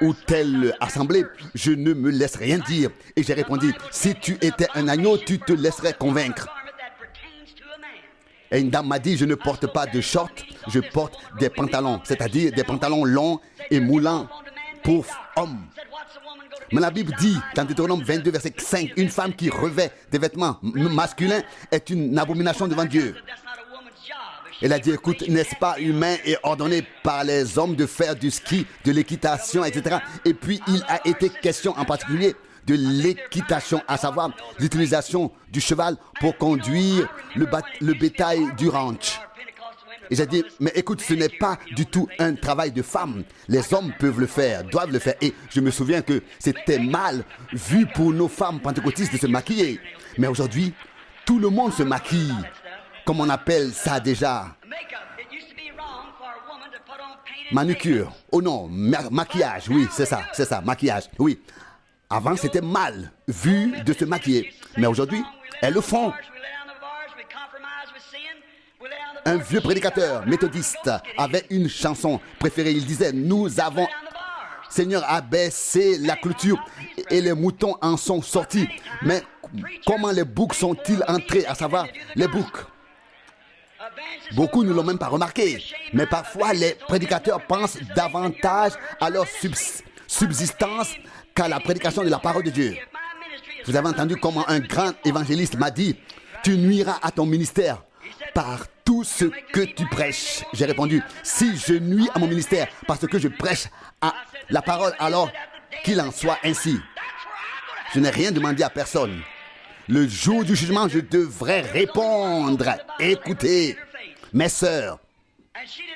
Speaker 1: ou telle assemblée, je ne me laisse rien dire. Et j'ai répondu, si tu étais un agneau, tu te laisserais convaincre. Et une dame m'a dit, je ne porte pas de shorts, je porte des pantalons, c'est-à-dire des pantalons longs et moulants pour hommes. Mais la Bible dit, dans Deutéronome 22, verset 5, une femme qui revêt des vêtements masculins est une abomination devant Dieu. Elle a dit, écoute, n'est-ce pas humain et ordonné par les hommes de faire du ski, de l'équitation, etc. Et puis, il a été question en particulier de l'équitation, à savoir l'utilisation du cheval pour conduire le bétail du ranch. Et j'ai dit, mais écoute, ce n'est pas du tout un travail de femme. Les hommes peuvent le faire, doivent le faire. Et je me souviens que c'était mal vu pour nos femmes pentecôtistes de se maquiller. Mais aujourd'hui, tout le monde se maquille. Comme on appelle ça déjà, manucure. Oh non, maquillage, oui, c'est ça, maquillage, oui. Avant, c'était mal vu de se maquiller. Mais aujourd'hui, elles le font. Un vieux prédicateur méthodiste avait une chanson préférée. Il disait, nous avons, Seigneur, abaissé la clôture et les moutons en sont sortis. Mais comment les boucs sont-ils entrés, à savoir les boucs? Beaucoup ne l'ont même pas remarqué. Mais parfois, les prédicateurs pensent davantage à leur subsistance qu'à la prédication de la parole de Dieu. Vous avez entendu comment un grand évangéliste m'a dit, tu nuiras à ton ministère par tout ce que tu prêches. J'ai répondu, si je nuis à mon ministère parce que je prêche à la parole, alors qu'il en soit ainsi. Je n'ai rien demandé à personne. Le jour du jugement, je devrais répondre. Écoutez, mes sœurs,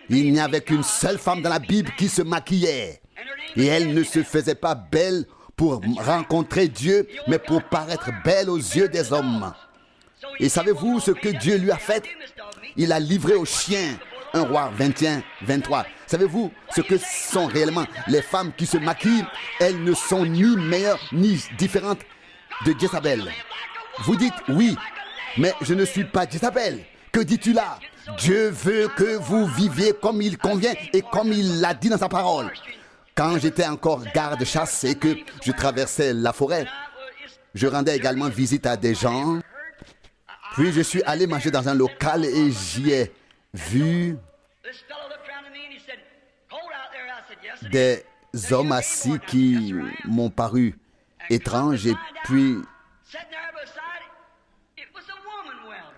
Speaker 1: il n'y avait qu'une seule femme dans la Bible qui se maquillait. Et elle ne se faisait pas belle pour rencontrer Dieu, mais pour paraître belle aux yeux des hommes. Et savez-vous ce que Dieu lui a fait? Il a livré aux chiens. 1 Roi 21, 23. Savez-vous ce que sont réellement les femmes qui se maquillent? Elles ne sont ni meilleures ni différentes de Jézabel. Vous dites oui, mais je ne suis pas Jézabel. Que dis-tu là? Dieu veut que vous viviez comme il convient et comme il l'a dit dans sa parole. Quand j'étais encore garde-chasse et que je traversais la forêt, je rendais également visite à des gens. Puis je suis allé manger dans un local et j'y ai vu des hommes assis qui m'ont paru étranges et puis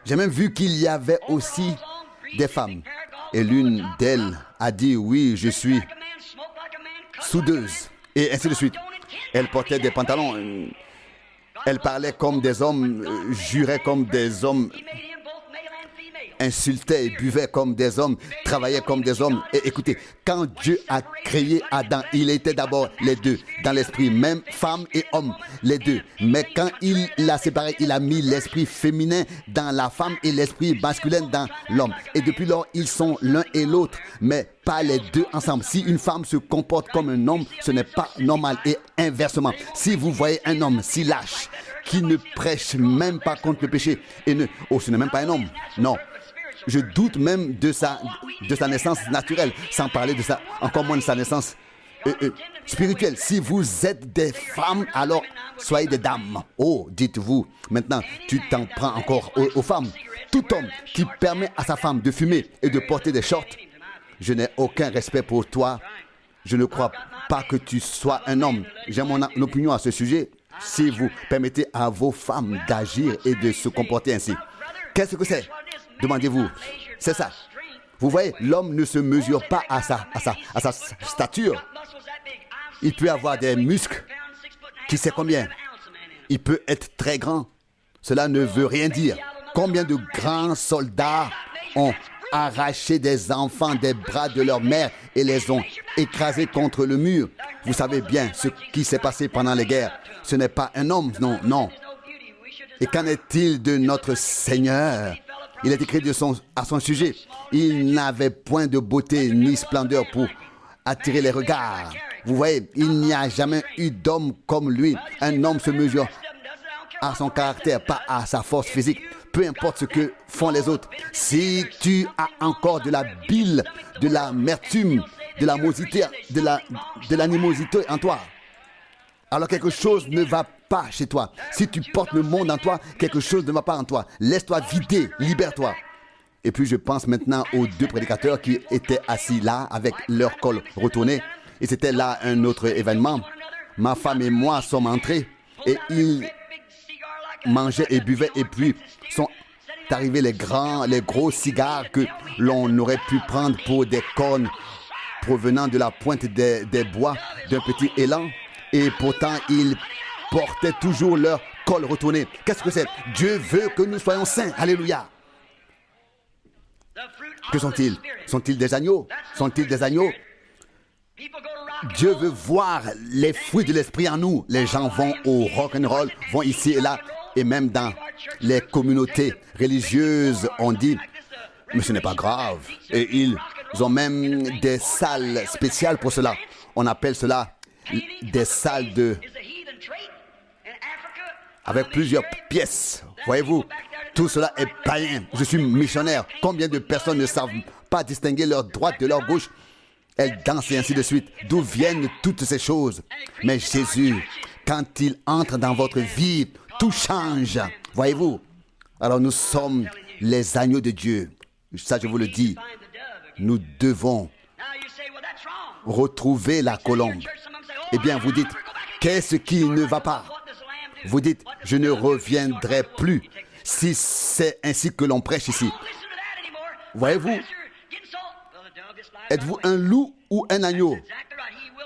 Speaker 1: j'ai même vu qu'il y avait aussi des femmes. Et l'une d'elles a dit, oui, je suis soudeuse. Et ainsi de suite. Elle portait des pantalons. Elle parlait comme des hommes, jurait comme des hommes, insultait et buvait comme des hommes, travaillait comme des hommes. Et écoutez, quand Dieu a créé Adam, il était d'abord les deux dans l'esprit, même femme et homme, les deux. Mais quand il l'a séparé, il a mis l'esprit féminin dans la femme et l'esprit masculin dans l'homme. Et depuis lors, ils sont l'un et l'autre, mais pas les deux ensemble. Si une femme se comporte comme un homme, ce n'est pas normal. Et inversement, si vous voyez un homme si lâche, qui ne prêche même pas contre le péché, et ne... Oh, ce n'est même pas un homme. Non. Je doute même de sa naissance naturelle, sans parler de ça, encore moins de sa naissance spirituelle. Si vous êtes des femmes, alors soyez des dames. Oh, dites-vous, maintenant, tu t'en prends encore aux femmes. Tout homme qui permet à sa femme de fumer et de porter des shorts, je n'ai aucun respect pour toi. Je ne crois pas que tu sois un homme. J'ai mon opinion à ce sujet. Si vous permettez à vos femmes d'agir et de se comporter ainsi. Qu'est-ce que c'est? Demandez-vous. C'est ça. Vous voyez, l'homme ne se mesure pas à sa stature. Il peut avoir des muscles, qui sait combien. Il peut être très grand. Cela ne veut rien dire. Combien de grands soldats ont arraché des enfants des bras de leur mère et les ont écrasés contre le mur. Vous savez bien ce qui s'est passé pendant les guerres. Ce n'est pas un homme, non, non. Et qu'en est-il de notre Seigneur? Il est écrit à son sujet. Il n'avait point de beauté ni splendeur pour attirer les regards. Vous voyez, il n'y a jamais eu d'homme comme lui. Un homme se mesure à son caractère, pas à sa force physique. Peu importe ce que font les autres. Si tu as encore de la bile, de l'amertume, de l'animosité, de l'animosité en toi, alors quelque chose ne va pas chez toi. Si tu portes le monde en toi, quelque chose ne va pas en toi. Laisse-toi vider, libère-toi. Et puis je pense maintenant aux deux prédicateurs qui étaient assis là avec leur col retourné. Et c'était là un autre événement. Ma femme et moi sommes entrés et ils mangeaient et buvaient et puis sont arrivés les gros cigares que l'on aurait pu prendre pour des cornes provenant de la pointe des bois d'un petit élan. Et pourtant, ils portaient toujours leur col retourné. Qu'est-ce que c'est? Dieu veut que nous soyons saints. Alléluia. Que sont-ils? Sont-ils des agneaux? Sont-ils des agneaux? Dieu veut voir les fruits de l'esprit en nous. Les gens vont au rock'n'roll, vont ici et là, et même dans les communautés religieuses, on dit, mais ce n'est pas grave. Et ils ont même des salles spéciales pour cela. On appelle cela des salles avec plusieurs pièces. Voyez-vous, tout cela est païen. Je suis missionnaire. Combien de personnes ne savent pas distinguer leur droite de leur gauche? Elles dansent et ainsi de suite. D'où viennent toutes ces choses? Mais Jésus, quand il entre dans votre vie, tout change. Voyez-vous? Alors nous sommes les agneaux de Dieu. Ça, je vous le dis. Nous devons retrouver la colombe. Eh bien, vous dites, qu'est-ce qui ne va pas? Vous dites, je ne reviendrai plus si c'est ainsi que l'on prêche ici. Voyez-vous? Êtes-vous un loup ou un agneau?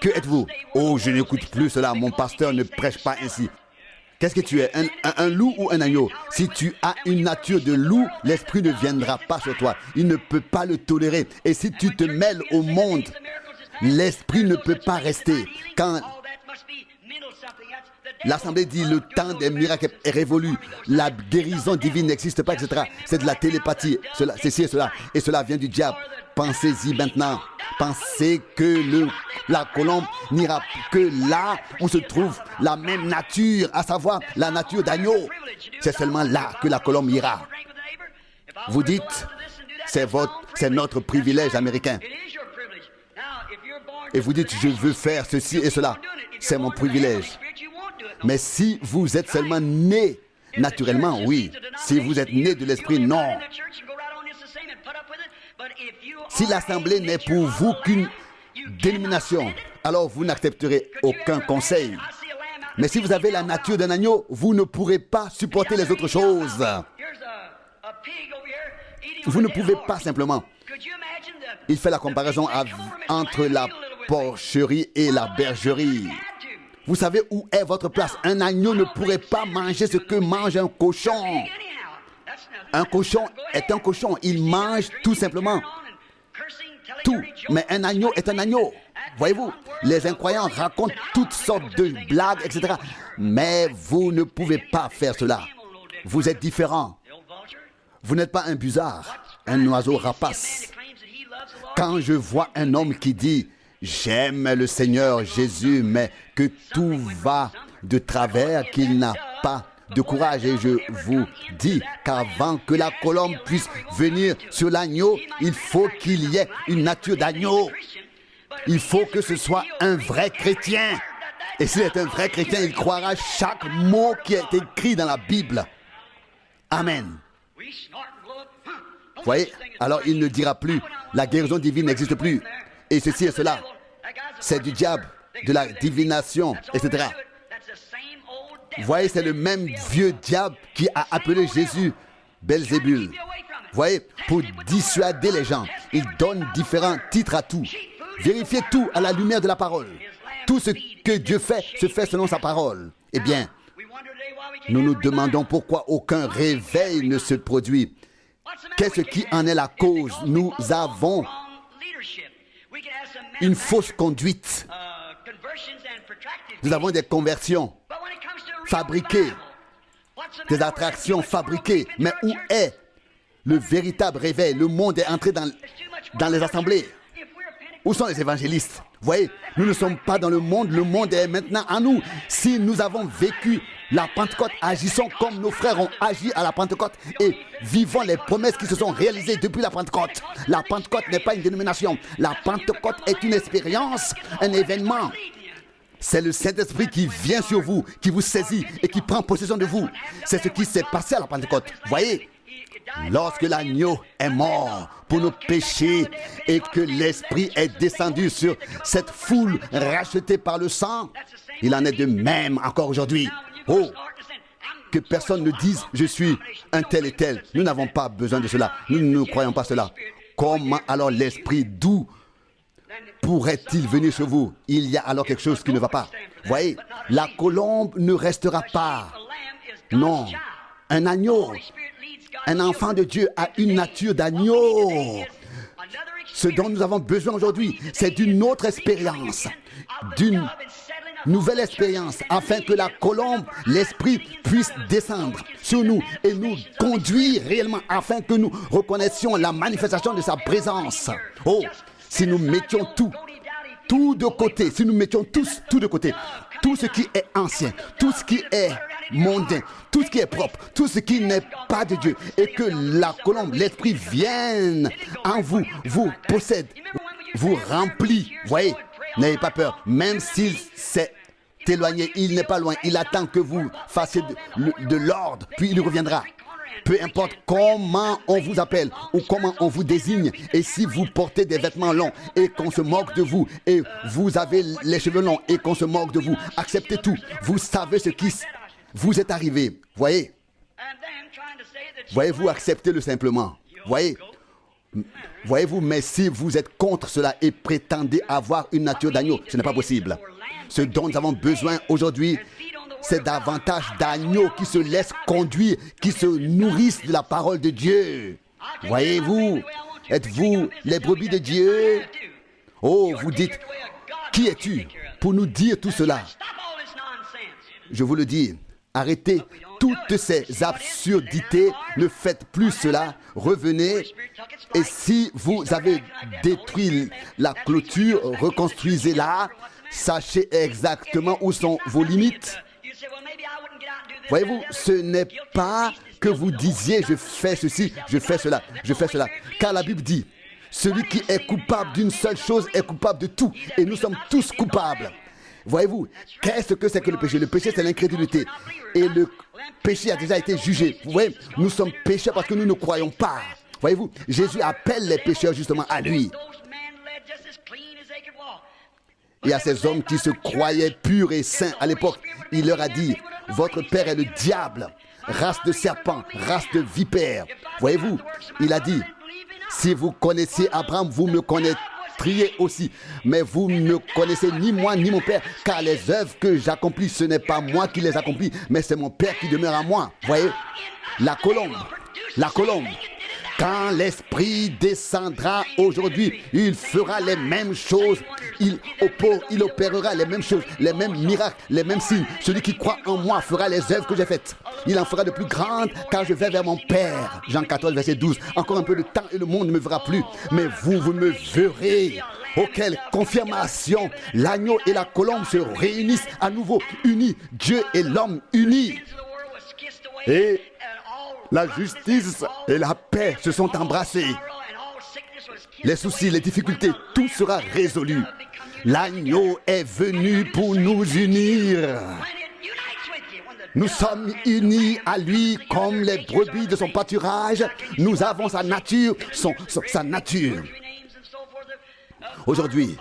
Speaker 1: Que êtes-vous? Oh, je n'écoute plus cela, mon pasteur ne prêche pas ainsi. Qu'est-ce que tu es? Un loup ou un agneau? Si tu as une nature de loup, l'esprit ne viendra pas sur toi. Il ne peut pas le tolérer. Et si tu te mêles au monde, l'esprit ne peut pas rester. Quand l'Assemblée dit le temps des miracles est révolu, la guérison divine n'existe pas, etc. C'est de la télépathie, ceci et cela. Et cela vient du diable. Pensez-y maintenant. Pensez que la colombe n'ira que là où se trouve la même nature, à savoir la nature d'agneau. C'est seulement là que la colombe ira. Vous dites, c'est notre privilège américain. Et vous dites, je veux faire ceci et cela. C'est mon privilège. Mais si vous êtes seulement né naturellement, oui. Si vous êtes né de l'esprit, non. Si l'assemblée n'est pour vous qu'une dénomination, alors vous n'accepterez aucun conseil. Mais si vous avez la nature d'un agneau, vous ne pourrez pas supporter les autres choses. Vous ne pouvez pas simplement. Il fait la comparaison entre la porcherie et la bergerie. Vous savez où est votre place. Un agneau ne pourrait pas manger ce que mange un cochon. Un cochon est un cochon. Il mange tout simplement tout. Mais un agneau est un agneau. Voyez-vous, les incroyants racontent toutes sortes de blagues, etc. Mais vous ne pouvez pas faire cela. Vous êtes différent. Vous n'êtes pas un busard, un oiseau rapace. Quand je vois un homme qui dit « J'aime le Seigneur Jésus, mais que tout va de travers, qu'il n'a pas de courage. » Et je vous dis qu'avant que la colombe puisse venir sur l'agneau, il faut qu'il y ait une nature d'agneau. Il faut que ce soit un vrai chrétien. Et s'il est un vrai chrétien, il croira chaque mot qui est écrit dans la Bible. Amen. Vous voyez, alors il ne dira plus, la guérison divine n'existe plus. Et ceci et cela, c'est du diable, de la divination, etc. Vous voyez, c'est le même vieux diable qui a appelé Jésus Belzébul. Vous voyez, pour dissuader les gens, il donne différents titres à tout. Vérifiez tout à la lumière de la parole. Tout ce que Dieu fait se fait selon sa parole. Eh bien, nous nous demandons pourquoi aucun réveil ne se produit. Qu'est-ce qui en est la cause? Nous avons une fausse conduite. Nous avons des conversions fabriquées, des attractions fabriquées. Mais où est le véritable réveil? Le monde est entré dans les assemblées. Où sont les évangélistes? Vous voyez, nous ne sommes pas dans le monde est maintenant en nous. Si nous avons vécu la Pentecôte, agissons comme nos frères ont agi à la Pentecôte et vivons les promesses qui se sont réalisées depuis la Pentecôte. La Pentecôte n'est pas une dénomination. La Pentecôte est une expérience, un événement. C'est le Saint-Esprit qui vient sur vous, qui vous saisit et qui prend possession de vous. C'est ce qui s'est passé à la Pentecôte. Vous voyez, lorsque l'agneau est mort pour nos péchés et que l'Esprit est descendu sur cette foule rachetée par le sang, il en est de même encore aujourd'hui. Oh, que personne ne dise « je suis un tel et tel ». Nous n'avons pas besoin de cela. Nous ne croyons pas cela. Comment alors l'Esprit, d'où pourrait-il venir sur vous? Il y a alors quelque chose qui ne va pas. Voyez, la colombe ne restera pas. Non, un agneau, un enfant de Dieu a une nature d'agneau. Ce dont nous avons besoin aujourd'hui, c'est d'une autre expérience, d'une nouvelle expérience, afin que la colombe, l'Esprit, puisse descendre sur nous et nous conduire réellement, afin que nous reconnaissions la manifestation de sa présence. Oh, si nous mettions tout de côté, si nous mettions tout de côté, tout ce qui est ancien, tout ce qui est mondain, tout ce qui est propre, tout ce qui n'est pas de Dieu, et que la colombe, l'Esprit vienne en vous, vous possède, vous remplit. Voyez, n'ayez pas peur, même s'il s'est éloigné, il n'est pas loin, il attend que vous fassiez de l'ordre, puis il reviendra. Peu importe comment on vous appelle ou comment on vous désigne, et si vous portez des vêtements longs et qu'on se moque de vous, et vous avez les cheveux longs et qu'on se moque de vous, acceptez tout. Vous savez ce qui vous est arrivé. Voyez, voyez-vous, acceptez-le simplement. Voyez-vous, mais si vous êtes contre cela et prétendez avoir une nature d'agneau, ce n'est pas possible. Ce dont nous avons besoin aujourd'hui, c'est davantage d'agneaux qui se laissent conduire, qui se nourrissent de la parole de Dieu. Voyez-vous, êtes-vous les brebis de Dieu? Oh, vous dites, qui es-tu pour nous dire tout cela? Je vous le dis, arrêtez toutes ces absurdités, ne faites plus cela, revenez. Et si vous avez détruit la clôture, reconstruisez-la, sachez exactement où sont vos limites. Voyez-vous, ce n'est pas que vous disiez je fais ceci, je fais cela, je fais cela. Car la Bible dit, celui qui est coupable d'une seule chose est coupable de tout. Et nous sommes tous coupables. Voyez-vous, qu'est-ce que c'est que le péché? Le péché, c'est l'incrédulité. Et le péché a déjà été jugé. Vous voyez, nous sommes pécheurs parce que nous ne croyons pas. Voyez-vous, Jésus appelle les pécheurs justement à lui. Et à ces hommes qui se croyaient purs et saints à l'époque, il leur a dit, votre père est le diable, race de serpents, race de vipères. Voyez-vous, il a dit, si vous connaissiez Abraham, vous me connaîtriez aussi. Mais vous ne connaissez ni moi ni mon père, car les œuvres que j'accomplis, ce n'est pas moi qui les accomplis, mais c'est mon père qui demeure à moi. Voyez, la colombe. Quand l'Esprit descendra aujourd'hui, il fera les mêmes choses, il opérera les mêmes choses, les mêmes miracles, les mêmes signes. Celui qui croit en moi fera les œuvres que j'ai faites. Il en fera de plus grandes, car je vais vers mon Père. Jean 14, verset 12. Encore un peu de temps et le monde ne me verra plus, mais vous me verrez. Oh, quelle confirmation! L'agneau et la colombe se réunissent à nouveau, unis. Dieu et l'homme unis. Et la justice et la paix se sont embrassés. Les soucis, les difficultés, tout sera résolu. L'agneau est venu pour nous unir. Nous sommes unis à lui comme les brebis de son pâturage. Nous avons sa nature, sa nature. Aujourd'hui,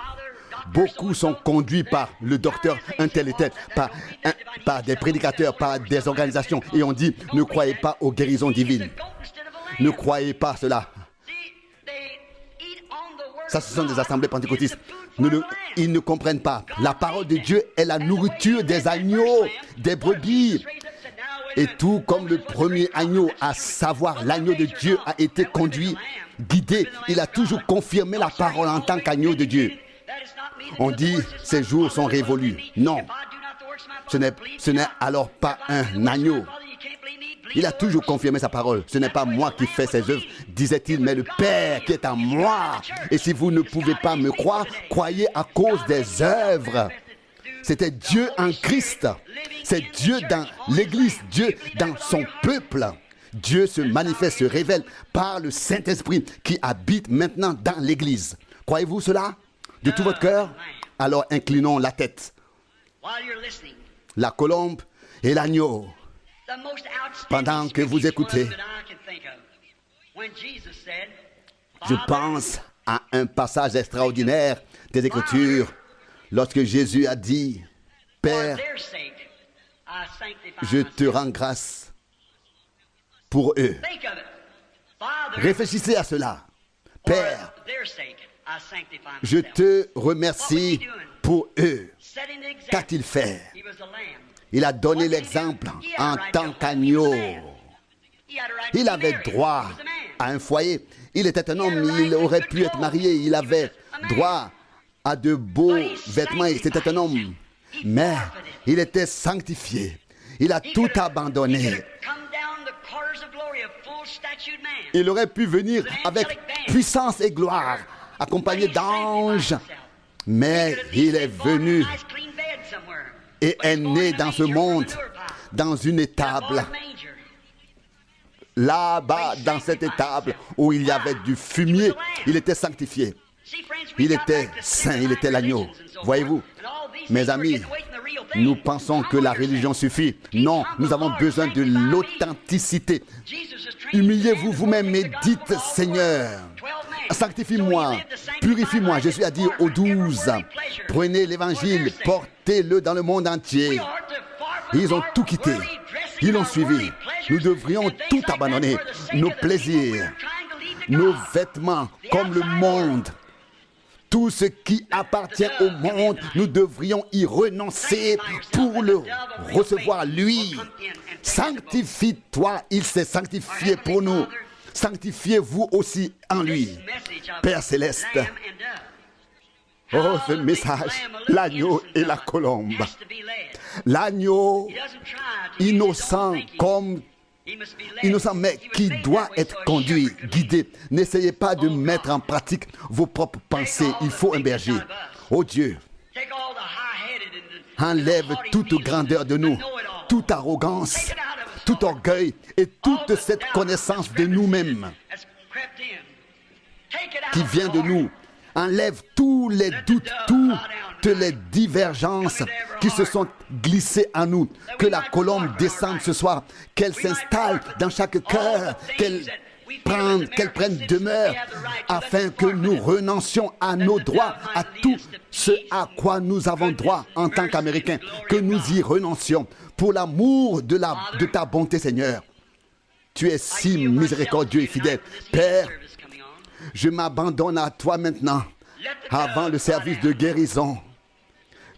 Speaker 1: beaucoup sont conduits par le docteur un tel et tel, par des prédicateurs, par des organisations. Et on dit, ne croyez pas aux guérisons divines. Ne croyez pas cela. Ça, ce sont des assemblées pentecôtistes. Ils ne comprennent pas. La parole de Dieu est la nourriture des agneaux, des brebis. Et tout comme le premier agneau, à savoir l'agneau de Dieu, a été conduit, guidé, il a toujours confirmé la parole en tant qu'agneau de Dieu. On dit, ces jours sont révolus. Non, ce n'est alors pas un agneau. Il a toujours confirmé sa parole. Ce n'est pas moi qui fais ses œuvres, disait-il, mais le Père qui est en moi. Et si vous ne pouvez pas me croire, croyez à cause des œuvres. C'était Dieu en Christ. C'est Dieu dans l'Église, Dieu dans son peuple. Dieu se manifeste, se révèle par le Saint-Esprit qui habite maintenant dans l'Église. Croyez-vous cela? De tout votre cœur? Alors inclinons la tête. La colombe et l'agneau. Pendant que vous écoutez, je pense à un passage extraordinaire des Écritures lorsque Jésus a dit, Père, je te rends grâce pour eux. Réfléchissez à cela. Père, je te remercie pour eux. Qu'a-t-il fait? Il a donné l'exemple en tant qu'agneau. Il avait droit à un foyer. Il était un homme, il aurait pu être marié. Il avait droit à de beaux vêtements. C'était un homme. Mais il était sanctifié. Il a tout abandonné. Il aurait pu venir avec puissance et gloire, accompagné d'anges. Mais il est venu et est né dans ce monde, dans une étable. Là-bas, dans cette étable où il y avait du fumier, il était sanctifié. Il était saint, il était l'agneau. Voyez-vous, mes amis, nous pensons que la religion suffit. Non, nous avons besoin de l'authenticité. Humiliez-vous vous-même et dites, Seigneur, sanctifie-moi, purifie-moi. Jésus a dit aux 12, prenez l'évangile, portez-le dans le monde entier. Ils ont tout quitté, ils l'ont suivi. Nous devrions tout abandonner, nos plaisirs, nos vêtements, comme le monde. Tout ce qui appartient au monde, nous devrions y renoncer pour le recevoir lui. Sanctifie-toi, il s'est sanctifié pour nous. Sanctifiez-vous aussi en lui. Père céleste, oh ce message, l'agneau et la colombe. L'agneau innocent mais qui doit être conduit, guidé. N'essayez pas de mettre en pratique vos propres pensées. Il faut un berger. Oh Dieu, enlève toute grandeur de nous, toute arrogance, tout orgueil et toute cette connaissance de nous-mêmes qui vient de nous. Enlève tous les doutes, toutes les divergences qui se sont glissées en nous. Que la colombe descende ce soir, qu'elle s'installe dans chaque cœur, qu'elle qu'elle prenne demeure, afin que nous renoncions à nos droits, à tout ce à quoi nous avons droit en tant qu'Américains, que nous y renoncions pour l'amour de ta bonté, Seigneur. Tu es si miséricordieux et fidèle. Père, je m'abandonne à toi maintenant, avant le service de guérison.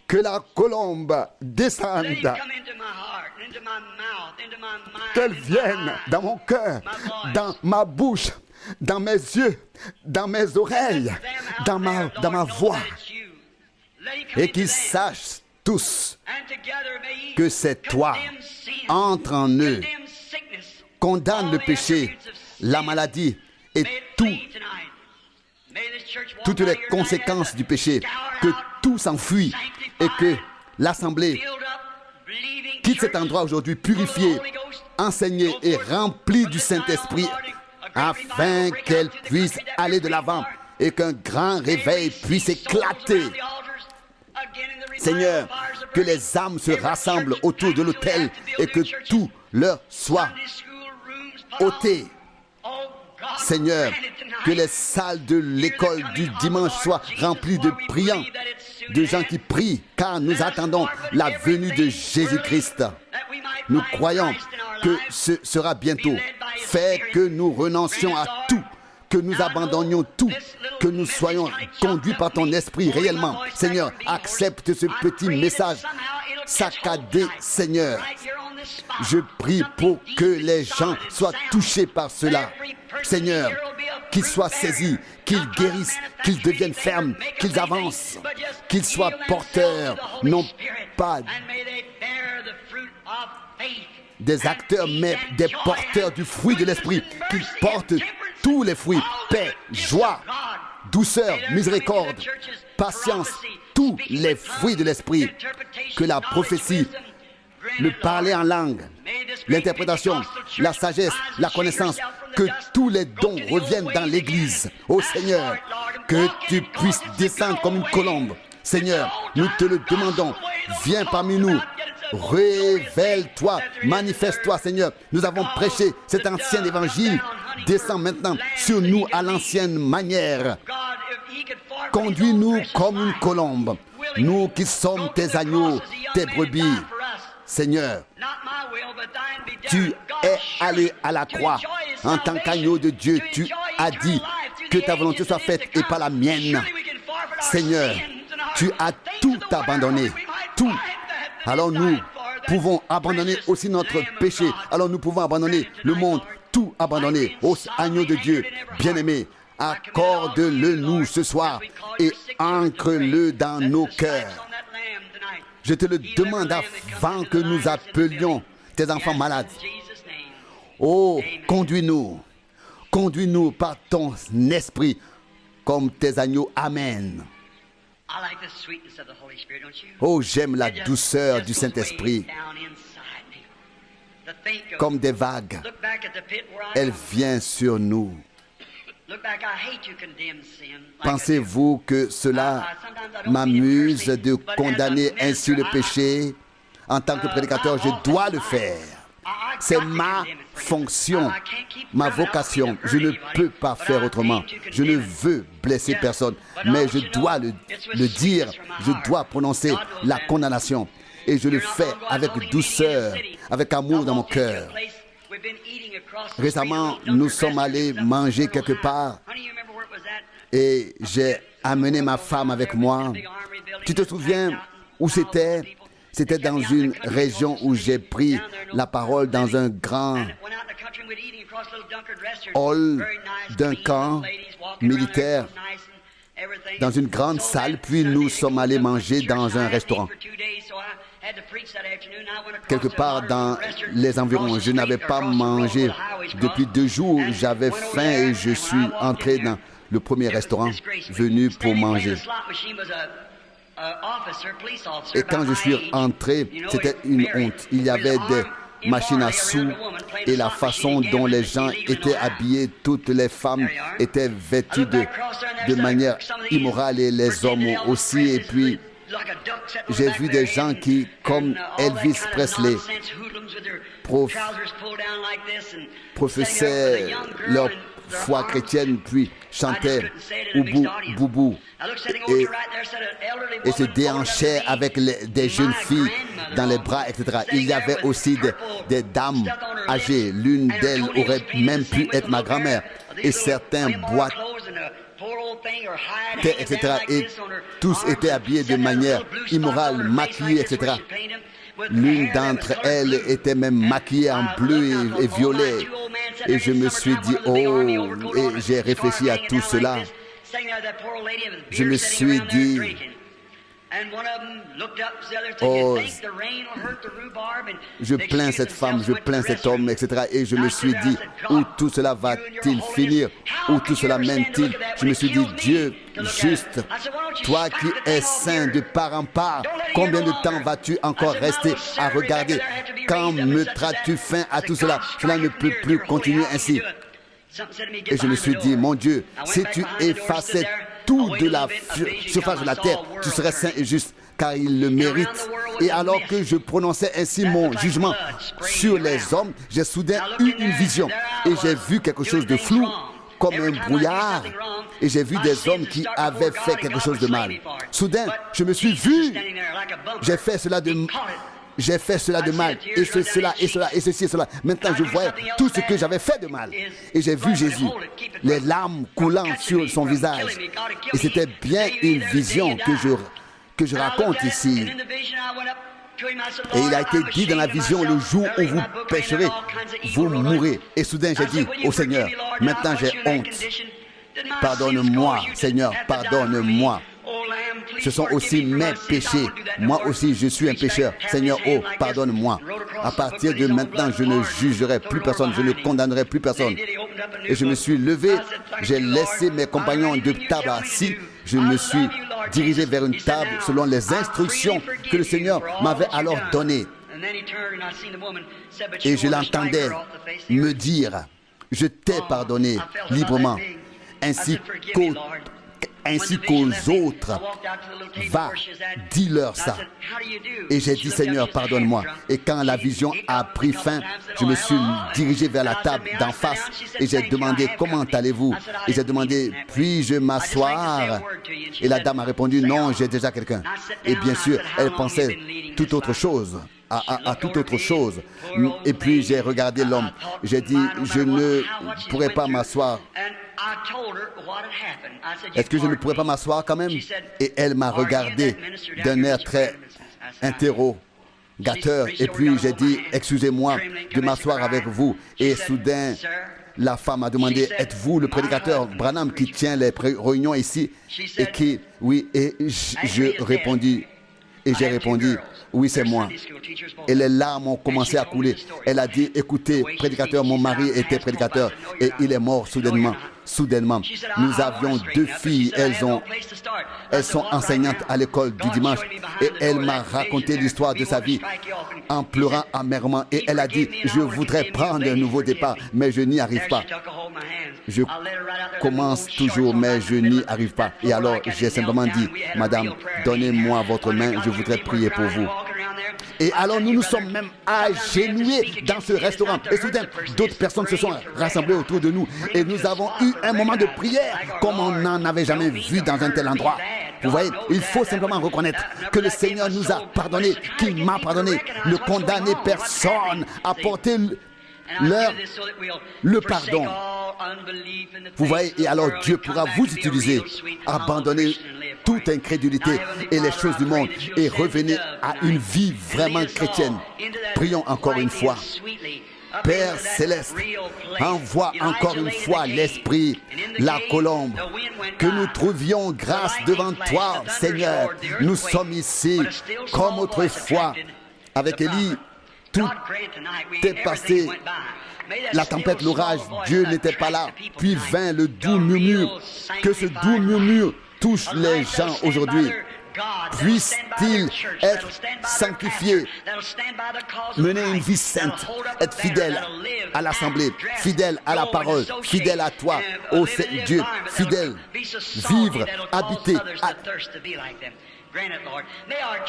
Speaker 1: Que la colombe descende, qu'elle vienne dans mon cœur, dans ma bouche, dans mes yeux, dans mes oreilles, dans ma voix, et qu'ils sachent tous que c'est toi. Entre en eux, condamne le péché, la maladie et toutes les conséquences du péché, que tout s'enfuit et que l'Assemblée quitte cet endroit aujourd'hui purifié, enseigné et rempli du Saint-Esprit, afin qu'elle puisse aller de l'avant et qu'un grand réveil puisse éclater. Seigneur, que les âmes se rassemblent autour de l'autel et que tout leur soit ôté. Seigneur, que les salles de l'école du dimanche soient remplies de priants, de gens qui prient, car nous attendons la venue de Jésus-Christ. Nous croyons que ce sera bientôt. Fais que nous renoncions à tout, que nous abandonnions tout, que nous soyons conduits par ton esprit réellement. Seigneur, accepte ce petit message saccadé, Seigneur. Je prie pour que les gens soient touchés par cela. Seigneur, qu'ils soient saisis, qu'ils guérissent, qu'ils deviennent fermes, qu'ils avancent, qu'ils soient porteurs, non pas des acteurs, mais des porteurs du fruit de l'esprit, qu'ils portent tous les fruits, paix, joie, douceur, miséricorde, patience, tous les fruits de l'esprit, que la prophétie, le parler en langue, l'interprétation, la sagesse, la connaissance, que tous les dons reviennent dans l'Église. Ô Seigneur, que tu puisses descendre comme une colombe. Seigneur, nous te le demandons. Viens parmi nous. Révèle-toi, manifeste-toi, Seigneur. Nous avons prêché cet ancien évangile. Descends maintenant sur nous à l'ancienne manière. Conduis-nous comme une colombe. Nous qui sommes tes agneaux, tes brebis. Seigneur, tu es allé à la croix en tant qu'agneau de Dieu. Tu as dit que ta volonté soit faite et pas la mienne. Seigneur, tu as tout abandonné. Tout. Alors nous pouvons abandonner aussi notre péché. Alors nous pouvons abandonner le monde. Tout abandonner. Ô agneau de Dieu, bien-aimé, accorde-le nous ce soir et ancre-le dans nos cœurs. Je te le demande avant que nous appelions tes enfants malades. Oh, conduis-nous. Conduis-nous par ton esprit comme tes agneaux. Amen. Oh, j'aime la douceur du Saint-Esprit. Comme des vagues, elle vient sur nous. Pensez-vous que cela m'amuse de condamner ainsi le péché? En tant que prédicateur, je dois le faire. C'est ma fonction, ma vocation. Je ne peux pas faire autrement. Je ne veux blesser personne, mais je dois le dire. Je dois prononcer la condamnation. Et je le fais avec douceur, avec amour dans mon cœur. Récemment, nous sommes allés manger quelque part et j'ai amené ma femme avec moi. Tu te souviens où c'était? C'était dans une région où j'ai pris la parole dans un grand hall d'un camp militaire, dans une grande salle, puis nous sommes allés manger dans un restaurant. Quelque part dans les environs. Je n'avais pas mangé depuis 2 jours. J'avais faim et je suis entré dans le premier restaurant venu pour manger. Et quand je suis entré, c'était une honte. Il y avait des machines à sous et la façon dont les gens étaient habillés, toutes les femmes étaient vêtues de manière immorale et les hommes aussi. Et puis, j'ai vu des gens qui, comme Elvis Presley, professaient leur foi chrétienne, puis chantaient Oubou, Boubou, et se déhanchaient avec des jeunes filles dans les bras, etc. Il y avait aussi des dames âgées. L'une d'elles aurait même pu être ma grand-mère. Et certains boitaient, etc. Et tous étaient habillés de manière immorale, maquillés, etc. L'une d'entre elles était même maquillée en bleu et violet. Et je me suis dit, oh, et j'ai réfléchi à tout cela. Je me suis dit, oh, je plains cette femme, je plains cet homme, etc. Et je me suis dit, où tout cela va-t-il finir? Où tout cela mène-t-il? Je me suis dit, Dieu juste, toi qui es saint de part en part, combien de temps vas-tu encore rester à regarder? Quand mettras-tu fin à tout cela? Cela ne peut plus continuer ainsi. Et je me suis dit, mon Dieu, si tu effaçais tout de la surface de la terre, tu serais saint et juste, car il le mérite. Et alors que je prononçais ainsi mon jugement sur les hommes, j'ai soudain eu une vision. Et j'ai vu quelque chose de flou, comme un brouillard. Et j'ai vu des hommes qui avaient fait quelque chose de mal. Soudain, je me suis vu. J'ai fait cela de mal, et cela, et cela, et ceci, et cela. Maintenant, je voyais tout ce que j'avais fait de mal. Et j'ai vu Jésus, les larmes coulant sur son visage. Et c'était bien une vision que je raconte ici. Et il a été dit dans la vision, le jour où vous pécherez, vous mourrez. Et soudain, j'ai dit au Seigneur, maintenant j'ai honte. Pardonne-moi, Seigneur, pardonne-moi. Ce sont aussi mes péchés. Moi aussi, je suis un pécheur. Seigneur, oh, pardonne-moi. À partir de maintenant, je ne jugerai plus personne. Je ne condamnerai plus personne. Et je me suis levé. J'ai laissé mes compagnons de table assis. Je me suis dirigé vers une table selon les instructions que le Seigneur m'avait alors données. Et je l'entendais me dire, je t'ai pardonné librement, ainsi qu'aux autres. Va, dis-leur ça. Et j'ai dit, Seigneur, pardonne-moi. Et quand la vision a pris fin, je me suis dirigé vers la table d'en face et j'ai demandé, comment allez-vous? Et j'ai demandé, puis-je m'asseoir? Et la dame a répondu, non, j'ai déjà quelqu'un. Et bien sûr, elle pensait toute autre chose. À toute autre chose. Et puis j'ai regardé l'homme. J'ai dit, je ne pourrais pas m'asseoir. Est-ce que je ne pourrais pas m'asseoir quand même? Et elle m'a regardé d'un air très interrogateur. Et puis j'ai dit, excusez-moi de m'asseoir avec vous. Et soudain, la femme a demandé, êtes-vous le prédicateur Branham qui tient les réunions ici? Et qui, oui, et j'ai répondu, oui, c'est moi. Et les larmes ont commencé à couler. Elle a dit, écoutez, prédicateur, mon mari était prédicateur et il est mort soudainement. Nous avions 2 filles, elles sont enseignantes à l'école du dimanche et elle m'a raconté l'histoire de sa vie en pleurant amèrement et elle a dit, je voudrais prendre un nouveau départ mais je n'y arrive pas. Je commence toujours mais je n'y arrive pas. Et alors j'ai simplement dit, madame, donnez-moi votre main, je voudrais prier pour vous. Et alors nous nous sommes même agenouillés dans ce restaurant. Et soudain, d'autres personnes se sont rassemblées autour de nous. Et nous avons eu un moment de prière comme on n'en avait jamais vu dans un tel endroit. Vous voyez, il faut simplement reconnaître que le Seigneur nous a pardonné, qu'il m'a pardonné. Ne condamner personne, apporter le pardon. Vous voyez, et alors Dieu pourra vous utiliser, abandonner toute incrédulité et les choses du monde et revenir à une vie vraiment chrétienne. Prions encore une fois. Père Céleste, envoie encore une fois l'Esprit, la colombe, que nous trouvions grâce devant toi, Seigneur. Nous sommes ici comme autrefois avec Élie. Tout est passé. La tempête, l'orage, Dieu n'était pas là. Puis vint le doux murmure. Que ce doux murmure touche les gens aujourd'hui. Puisse-t-il être sanctifié, mener une vie sainte, être fidèle à l'assemblée, fidèle à la parole, fidèle à toi, ô Dieu, fidèle, vivre, habiter,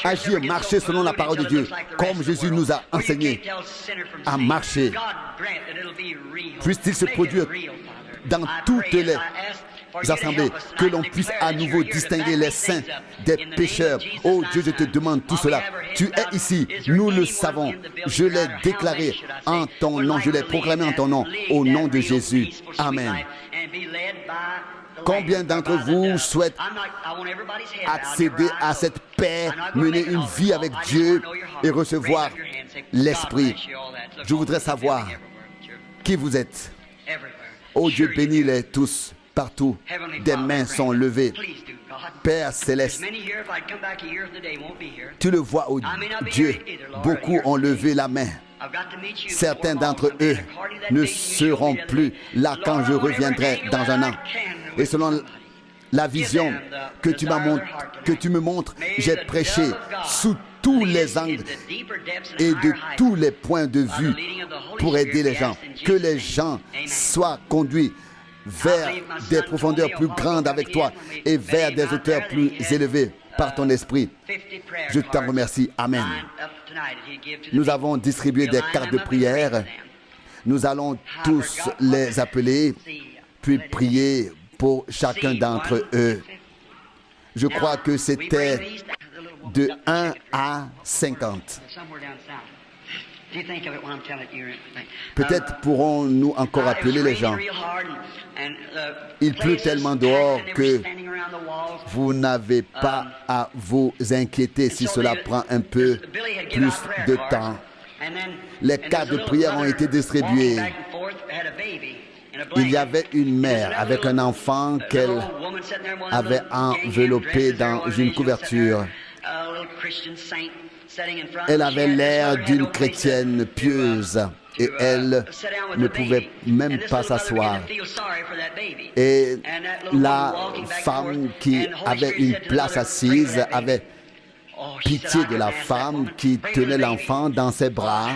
Speaker 1: Agir, marcher selon la parole de Dieu, comme Jésus nous a enseigné à marcher. Puisse-t-il se produire dans toutes les assemblées, que l'on puisse à nouveau distinguer les saints des pécheurs. Oh Dieu, je te demande tout cela. Tu es ici, nous le savons. Je l'ai déclaré en ton nom, je l'ai proclamé en ton nom, au nom de Jésus. Amen. Combien d'entre vous souhaitent accéder à cette paix, mener une vie avec Dieu et recevoir l'Esprit? Je voudrais savoir qui vous êtes. Oh Dieu, bénis-les tous, partout. Des mains sont levées. Père céleste, tu le vois, oh Dieu, beaucoup ont levé la main. Certains d'entre eux ne seront plus là quand je reviendrai dans un an. Et selon la vision que tu me montres, j'ai prêché sous tous les angles et de tous les points de vue pour aider les gens. Que les gens soient conduits vers des profondeurs plus grandes avec toi et vers des hauteurs plus élevées par ton esprit. Je t'en remercie. Amen. Nous avons distribué des cartes de prière. Nous allons tous les appeler, puis prier pour chacun d'entre eux. Je crois que c'était de 1 à 50. Peut-être pourrons-nous encore appeler les gens. Il pleut tellement dehors que vous n'avez pas à vous inquiéter si cela prend un peu plus de temps. Les cartes de prière ont été distribuées. Il y avait une mère avec un enfant qu'elle avait enveloppé dans une couverture. Elle avait l'air d'une chrétienne pieuse et elle ne pouvait même pas s'asseoir. Et la femme qui avait une place assise avait pitié de la femme qui tenait l'enfant dans ses bras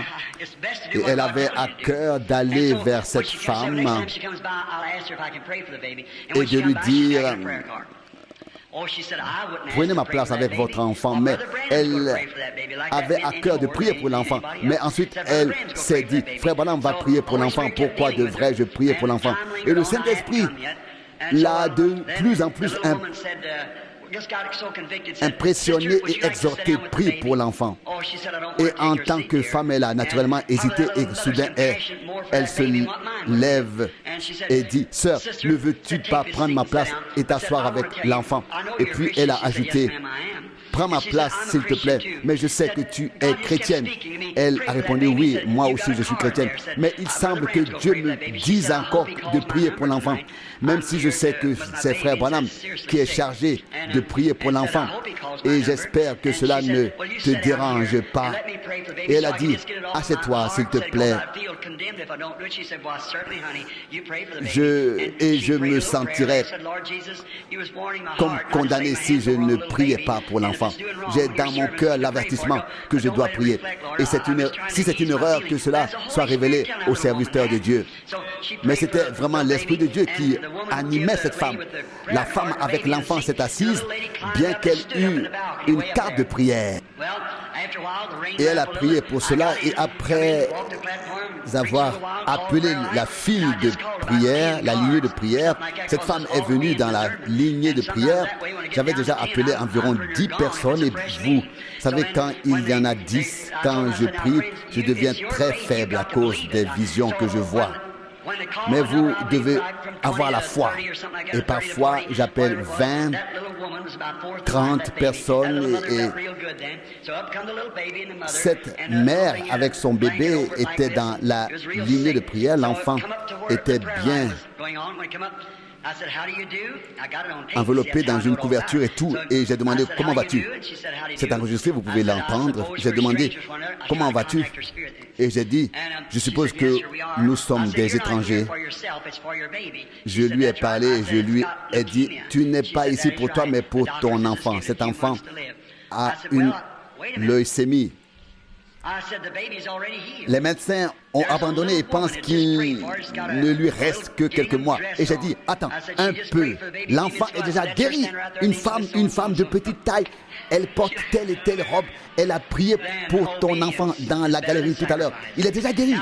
Speaker 1: et elle avait à cœur d'aller vers cette femme et de lui dire: prenez ma place avec votre enfant. Mais elle avait à cœur de prier pour l'enfant. Mais ensuite, elle s'est dit: frère Branham va prier pour l'enfant. Pourquoi devrais-je prier pour l'enfant? Et le Saint-Esprit l'a de plus en plus impressionnée et exhortée, prie pour l'enfant. Et en tant que femme, elle a naturellement hésité et soudain elle se lève et dit: sœur, ne veux-tu pas prendre ma place et t'asseoir avec l'enfant? Et puis elle a ajouté: prends ma place s'il te plaît, mais je sais que tu es chrétienne. Elle a répondu: oui, moi aussi je suis chrétienne. Mais il semble que Dieu me dise encore de prier pour l'enfant, même si je sais que c'est frère Branham qui est chargé de prier pour l'enfant. Et j'espère que cela ne te dérange pas. Et elle a dit: assieds-toi s'il te plaît. Je me sentirais comme condamné si je ne priais pas pour l'enfant. J'ai dans mon cœur l'avertissement que je dois prier. Et si c'est une erreur, que cela soit révélé aux serviteurs de Dieu. Mais c'était vraiment l'Esprit de Dieu qui animait cette femme. La femme avec l'enfant s'est assise, bien qu'elle eût une carte de prière. Et elle a prié pour cela. Et après avoir appelé la file de prière, la lignée de prière, cette femme est venue dans la lignée de prière. J'avais déjà appelé environ 10 personnes. Et vous savez, quand il y en a 10, quand je prie, je deviens très faible à cause des visions que je vois. Mais vous devez avoir la foi. Et parfois, j'appelle 20, 30 personnes et cette mère avec son bébé était dans la lignée de prière. L'enfant était bien enveloppé dans une couverture et tout. Et j'ai demandé: comment vas-tu? C'est enregistré, vous pouvez l'entendre. J'ai demandé: comment vas-tu? Et j'ai dit: je suppose que nous sommes des étrangers. Je lui ai parlé et je lui ai dit: tu n'es pas ici pour toi, mais pour ton enfant. Cet enfant a une leucémie. Les médecins ont abandonné et pensent qu'il ne lui reste que quelques mois. Et j'ai dit, attends, un peu. L'enfant est déjà guéri. Une femme de petite taille, elle porte telle et telle robe. Elle a prié pour ton enfant dans la galerie tout à l'heure. Il est déjà guéri.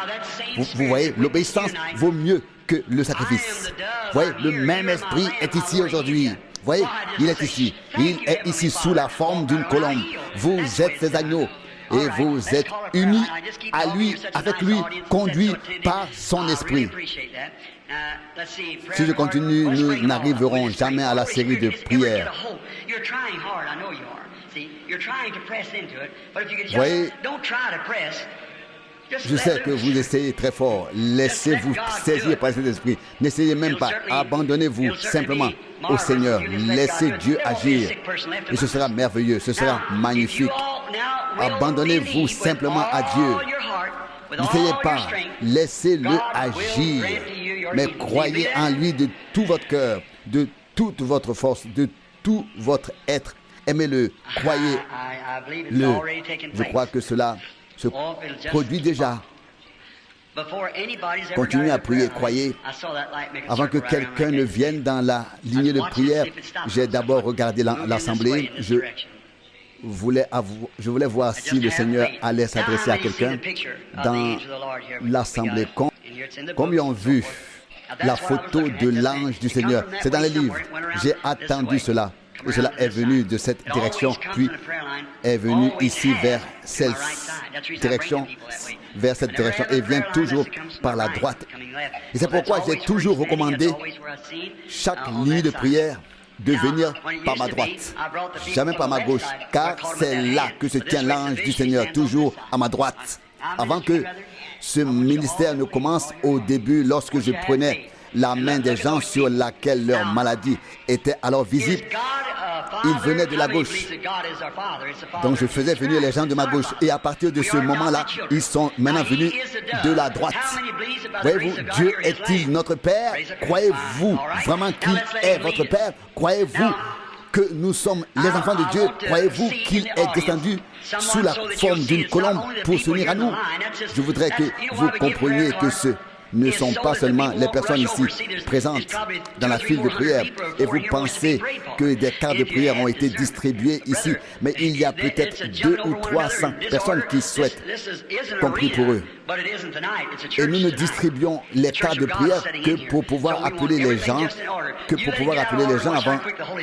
Speaker 1: Vous voyez, l'obéissance vaut mieux que le sacrifice. Vous voyez, le même esprit est ici aujourd'hui. Vous voyez, il est ici. Il est ici sous la forme d'une colombe. Vous êtes ces agneaux. Et vous êtes unis à lui, avec lui, conduits par son esprit. Si je continue, nous n'arriverons jamais à la série de prières. Vous voyez, je sais que vous essayez très fort. Laissez-vous saisir par cet esprit. N'essayez même pas. Abandonnez-vous simplement au Seigneur. Laissez Dieu agir. Et ce sera merveilleux. Ce sera magnifique. Abandonnez-vous simplement à Dieu. N'essayez pas. Laissez-le agir. Mais croyez en lui de tout votre cœur, de toute votre force, de tout votre être. Aimez-le. Croyez-le. Je crois que cela se produit déjà. Continuez à prier, croyez. Avant que quelqu'un ne vienne dans la lignée de prière, j'ai d'abord regardé l'assemblée. Je voulais voir si le Seigneur allait s'adresser à quelqu'un dans l'assemblée. Combien ont vu la photo de l'ange du Seigneur? C'est dans les livres. J'ai attendu cela. Et cela est venu de cette direction, puis est venu ici vers cette direction, et vient toujours par la droite. Et c'est pourquoi j'ai toujours recommandé chaque ligne de prière de venir par ma droite, jamais par ma gauche, car c'est là que se tient l'ange du Seigneur, toujours à ma droite. Avant que ce ministère ne commence, au début, lorsque je prenais la main des gens sur laquelle leur maladie était alors visible, ils venaient de la gauche. Donc je faisais venir les gens de ma gauche. Et à partir de ce moment-là, ils sont maintenant venus de la droite. Voyez-vous, Dieu est-il notre Père? Croyez-vous vraiment qu'il est votre Père? Croyez-vous que nous sommes les enfants de Dieu? Croyez-vous qu'il est descendu sous la forme d'une colombe pour s'unir à nous? Je voudrais que vous compreniez que ce ne sont pas seulement les personnes ici présentes dans la file de prière et vous pensez que des cartes de prière ont été distribuées ici, mais il y a peut-être 200 ou 300 personnes qui souhaitent qu'on prie pour eux. Et nous ne distribuons les cartes de prière que pour pouvoir appeler les gens,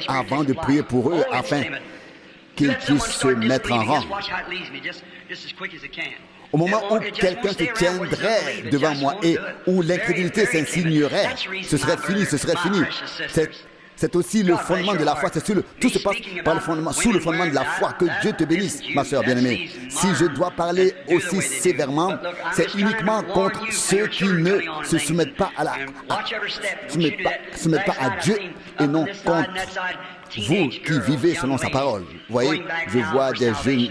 Speaker 1: avant de prier pour eux, afin qu'ils puissent se mettre en rang. Au moment où quelqu'un se tiendrait devant moi et où l'incrédulité s'insignerait, ce serait fini. C'est aussi le fondement de la foi. Tout se passe sous le fondement de la foi. Que Dieu te bénisse, ma soeur bien-aimée. Si je dois parler aussi sévèrement, c'est uniquement contre ceux qui ne se soumettent pas à Dieu et non contre vous qui vivez selon sa parole. Vous voyez, je vois des jeunes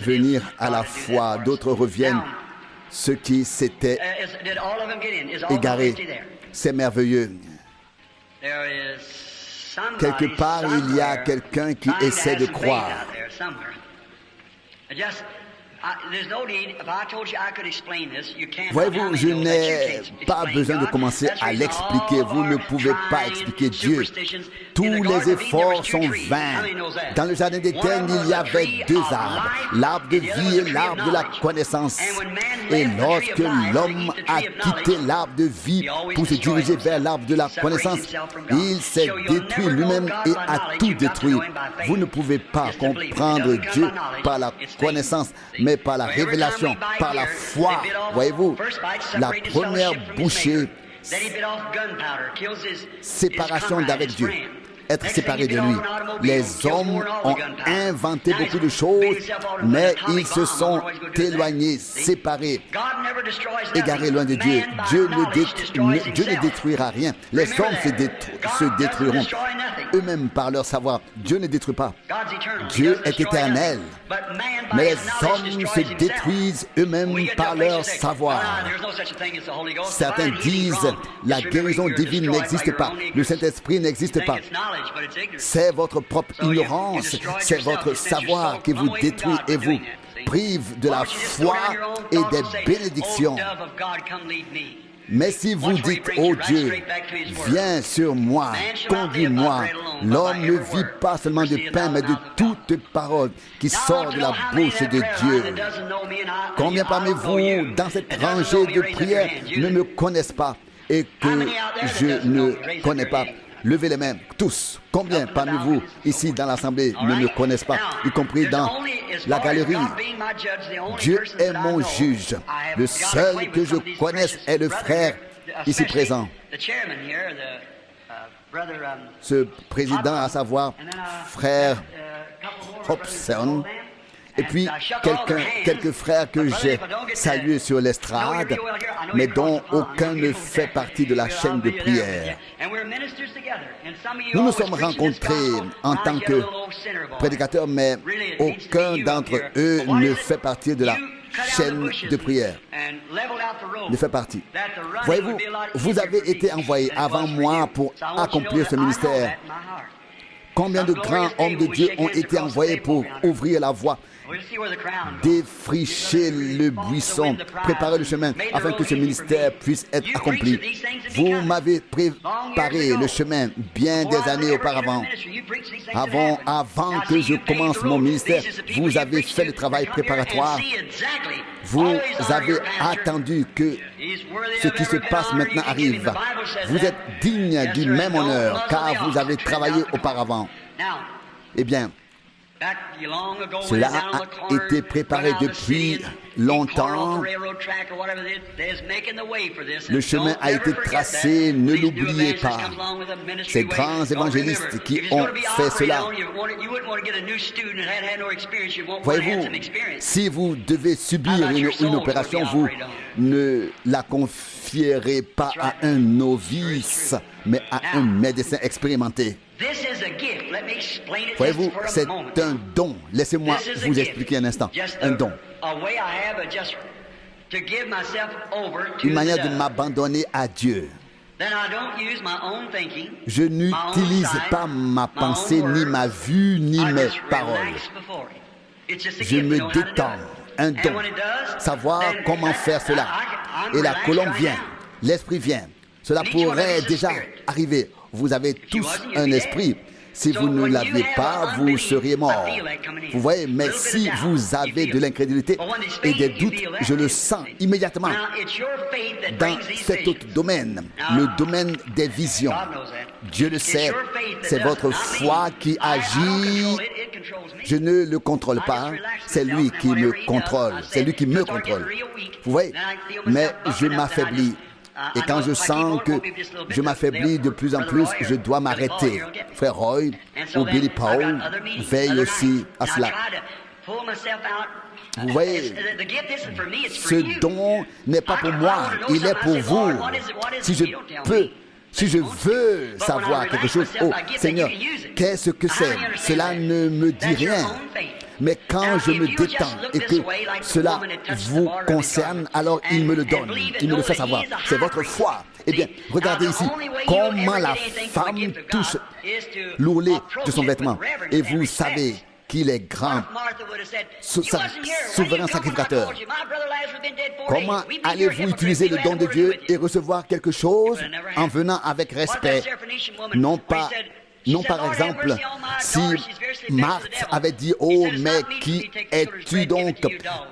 Speaker 1: venir à la foi, d'autres reviennent, ceux qui s'étaient égarés. C'est merveilleux. Quelque part, il y a quelqu'un qui essaie de croire. Voyez-vous, je n'ai pas besoin de commencer à l'expliquer. Vous ne pouvez pas expliquer Dieu. Tous les efforts sont vains. Dans le jardin d'Éden, il y avait 2 arbres, l'arbre de vie et l'arbre de la connaissance. Et lorsque l'homme a quitté l'arbre de vie pour se diriger vers l'arbre de la connaissance, il s'est détruit lui-même et a tout détruit. Vous ne pouvez pas comprendre Dieu par la connaissance, mais par la révélation, par la foi. Voyez-vous, la première bouchée, séparation d'avec Dieu, être séparé de lui. Les hommes ont inventé beaucoup de choses, mais ils se sont éloignés, séparés, égarés loin de Dieu. Dieu ne détruira rien. Les hommes se détruiront. eux-mêmes par leur savoir. Dieu ne détruit pas. Dieu est éternel. Mais les hommes se détruisent eux-mêmes par leur savoir. Certains disent la guérison divine n'existe pas. Le Saint-Esprit n'existe pas. C'est votre propre ignorance. C'est votre savoir qui vous détruit et vous prive de la foi et des bénédictions. Mais si vous dites, oh Dieu, viens sur moi, conduis-moi, l'homme ne vit pas seulement de pain, mais de toute parole qui sort de la bouche de Dieu. Combien parmi vous, dans cette rangée de prières, ne me connaissent pas et que je ne connais pas? Levez les mains, tous. Combien parmi vous, ici dans l'Assemblée, ne me connaissent pas, y compris dans la galerie? Dieu est mon juge. Le seul que je connaisse est le frère ici présent. Ce président, à savoir frère Hobson, et puis quelques frères que j'ai salués sur l'estrade, mais dont aucun ne fait partie de la chaîne de prière. Nous nous sommes rencontrés en tant que prédicateurs, mais aucun d'entre eux ne fait partie de la chaîne de prière. Ne fait partie. Voyez-vous, vous avez été envoyés avant moi pour accomplir ce ministère. Combien de grands hommes de Dieu ont été envoyés pour ouvrir la voie, défricher le buisson, préparer le chemin afin que ce ministère puisse être accompli. Vous m'avez préparé le chemin bien des années auparavant. Avant que je commence mon ministère, vous avez fait le travail préparatoire. Vous avez attendu que ce qui se passe maintenant arrive. Vous êtes digne du même honneur car vous avez travaillé auparavant. Eh bien, cela a été préparé depuis longtemps. Le chemin a été tracé, ne l'oubliez pas. Ces grands évangélistes qui ont fait cela. Voyez-vous, si vous devez subir une opération, vous ne la confierez pas à un novice, mais à un médecin expérimenté. Voyez-vous, c'est un don. Laissez-moi vous expliquer un instant. Un don. Une manière de m'abandonner à Dieu. Je n'utilise pas ma pensée, ni ma vue, ni mes paroles. Je me détends. Un don. Savoir comment faire cela. Et la colombe vient. L'esprit vient. Cela pourrait déjà arriver. Vous avez tous un esprit. Si vous ne l'aviez pas, vous seriez mort. Vous voyez, mais si vous avez de l'incrédulité et des doutes, je le sens immédiatement dans cet autre domaine, le domaine des visions. Dieu le sait, c'est votre foi qui agit. Je ne le contrôle pas, c'est lui qui me contrôle, c'est lui qui me contrôle. Vous voyez, mais je m'affaiblis. Et quand je sens que je m'affaiblis de plus en plus, je dois m'arrêter. Frère Roy ou Billy Paul veillent aussi à cela. Vous voyez, ce don n'est pas pour moi, il est pour vous. Si je veux savoir quelque chose, oh Seigneur, qu'est-ce que c'est? Cela ne me dit rien. Mais quand je me détends et que cela vous concerne, alors il me le donne, il me le fait savoir. C'est votre foi. Eh bien, regardez ici comment la femme touche l'ourlet de son vêtement. Et vous savez qu'il est grand, souverain sacrificateur. Comment allez-vous utiliser le don de Dieu et recevoir quelque chose en venant avec respect? Non, par exemple, si Marthe avait dit « Oh, mais qui es-tu donc?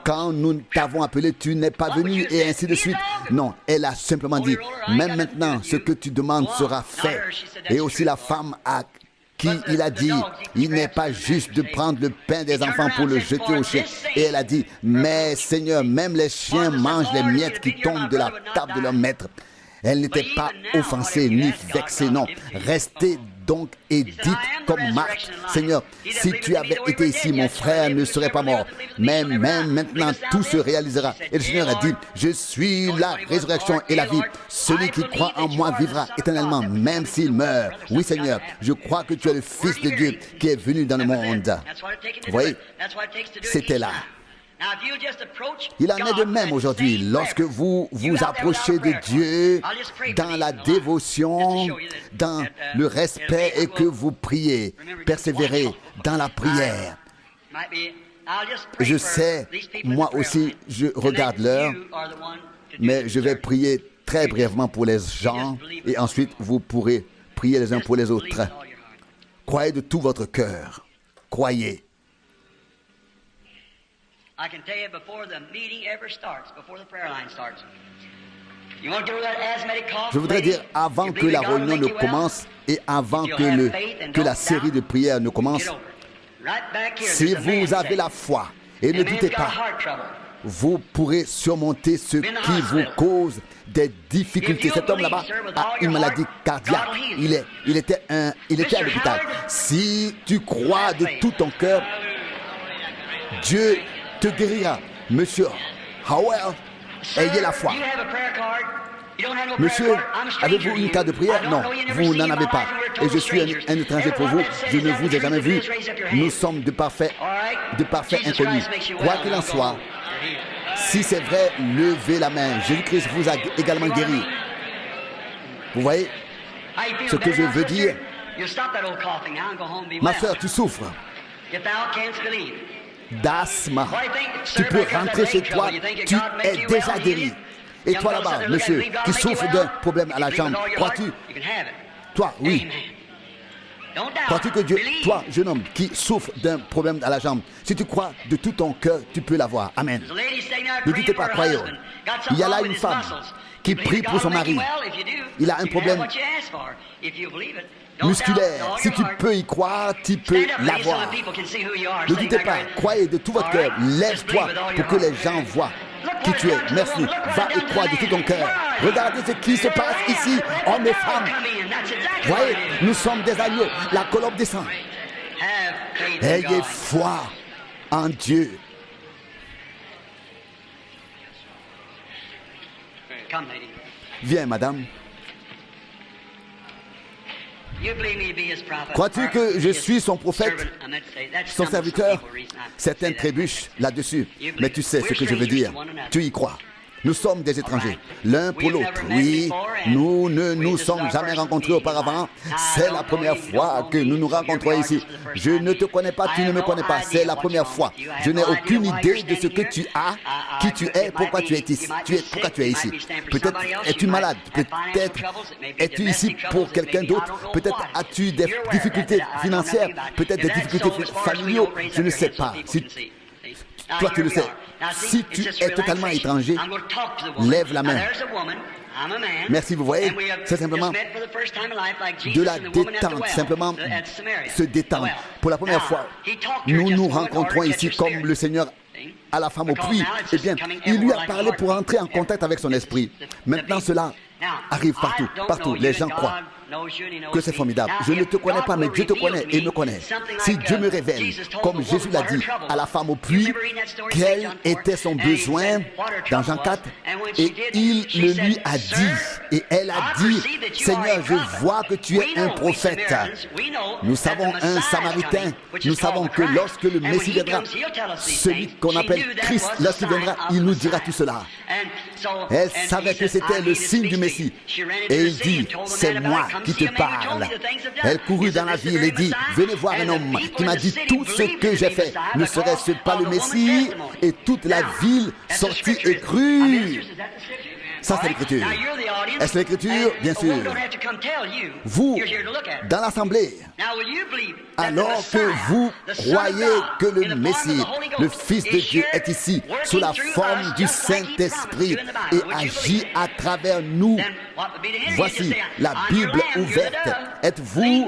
Speaker 1: Quand nous t'avons appelé, tu n'es pas venu, et ainsi de suite. » Non, elle a simplement dit « Même maintenant, ce que tu demandes sera fait. » Et aussi la femme à qui il a dit « Il n'est pas juste de prendre le pain des enfants pour le jeter aux chiens. » Et elle a dit « Mais Seigneur, même les chiens mangent les miettes qui tombent de la table de leur maître. » Elle n'était pas offensée ni vexée, non. Restez donc et dites comme Marc, Seigneur, si tu avais été ici, mon frère ne serait pas mort. Mais même maintenant, tout se réalisera. Et le Seigneur a dit, je suis la résurrection et la vie. Celui qui croit en moi vivra éternellement, même s'il meurt. Oui, Seigneur, je crois que tu es le Fils de Dieu qui est venu dans le monde. Vous voyez, c'était là. Il en est de même aujourd'hui. Lorsque vous vous approchez de Dieu dans la dévotion, dans le respect et que vous priez, persévérez dans la prière. Je sais, moi aussi, je regarde l'heure, mais je vais prier très brièvement pour les gens et ensuite vous pourrez prier les uns pour les autres. Croyez de tout votre cœur. Croyez.
Speaker 2: I can tell you before the meeting ever starts, before the prayer line starts.
Speaker 1: Je voudrais dire, avant que la réunion ne commence et avant que la série de prières ne commence, si vous avez la foi et ne doutez pas, vous pourrez surmonter ce qui vous cause des difficultés. Cet homme là-bas a une maladie cardiaque. Il était à l'hôpital. Si tu crois de tout ton cœur, Dieu te guérira. Monsieur Howell, ayez la foi. Monsieur, avez-vous une carte de prière? Non, vous n'en avez pas. Et je suis un étranger pour vous. Je ne vous ai jamais vu. Nous sommes de parfaits inconnus. Quoi qu'il en soit, si c'est vrai, levez la main. Jésus-Christ vous a également guéri. Vous voyez ce que je veux dire? Ma soeur, tu souffres d'asthme. Tu peux rentrer chez toi. Tu es déjà guéri. Et toi là-bas, monsieur, qui souffre d'un problème à la jambe, crois-tu? Toi, oui. Crois-tu que Dieu, toi, jeune homme, qui souffre d'un problème à la jambe, si tu crois de tout ton cœur, tu peux l'avoir. Amen. Ne doutez pas, croyez. Il y a là une femme qui prie pour son mari. Il a un problème musculaire. Si tu peux y croire, tu peux l'avoir. Ne doutez pas, croyez de tout votre cœur. Lève-toi pour que les gens voient qui tu es. Merci. Va et crois de tout ton cœur. Regardez ce qui se passe ici, hommes et femmes. Voyez, nous sommes des agneaux. La colombe descend. Ayez foi en Dieu. Viens, madame. Crois-tu que je suis son prophète, son serviteur? Certains trébuchent là-dessus, mais tu sais ce que je veux dire. Tu y crois. Nous sommes des étrangers, l'un pour l'autre. Oui, nous ne nous sommes jamais rencontrés auparavant. C'est la première fois que nous nous rencontrons ici. Je ne te connais pas, tu ne me connais pas. C'est la première fois. Je n'ai aucune idée de ce que tu as, qui tu es, pourquoi tu es ici. Pourquoi tu es ici. Peut-être es-tu malade, peut-être es-tu ici pour quelqu'un d'autre, peut-être as-tu des difficultés financières, peut-être des difficultés familiales, je ne sais pas. Toi, tu le sais. Si tu es totalement étranger, lève la main. Merci, vous voyez, c'est simplement de la détente, simplement se détendre. Pour la première fois, nous nous rencontrons ici comme le Seigneur à la femme au puits. Eh bien, il lui a parlé pour entrer en contact avec son esprit. Maintenant, cela arrive partout, partout. Les gens croient que c'est formidable. Je ne te connais pas, mais Dieu te connaît et me connaît. Si Dieu me révèle, comme Jésus l'a dit à la femme au puits, quel était son besoin dans Jean 4, et il le lui a dit, et elle a dit, Seigneur, je vois que tu es un prophète. Nous savons un Samaritain, nous savons que lorsque le Messie viendra, celui qu'on appelle Christ, lorsqu'il viendra, il nous dira tout cela. Elle savait que c'était le signe du Messie. Et il dit, c'est moi qui te parle. Elle courut dans la ville et dit, venez voir un homme qui m'a dit tout ce que j'ai fait. Ne serait-ce pas le Messie? Et toute la ville sortit et crut. Ça, c'est l'écriture. Est-ce l'écriture? Bien sûr. Vous, dans l'assemblée, alors que vous croyez que le Messie, le Fils de Dieu, est ici, sous la forme du Saint-Esprit et agit à travers nous, voici la Bible ouverte. Êtes-vous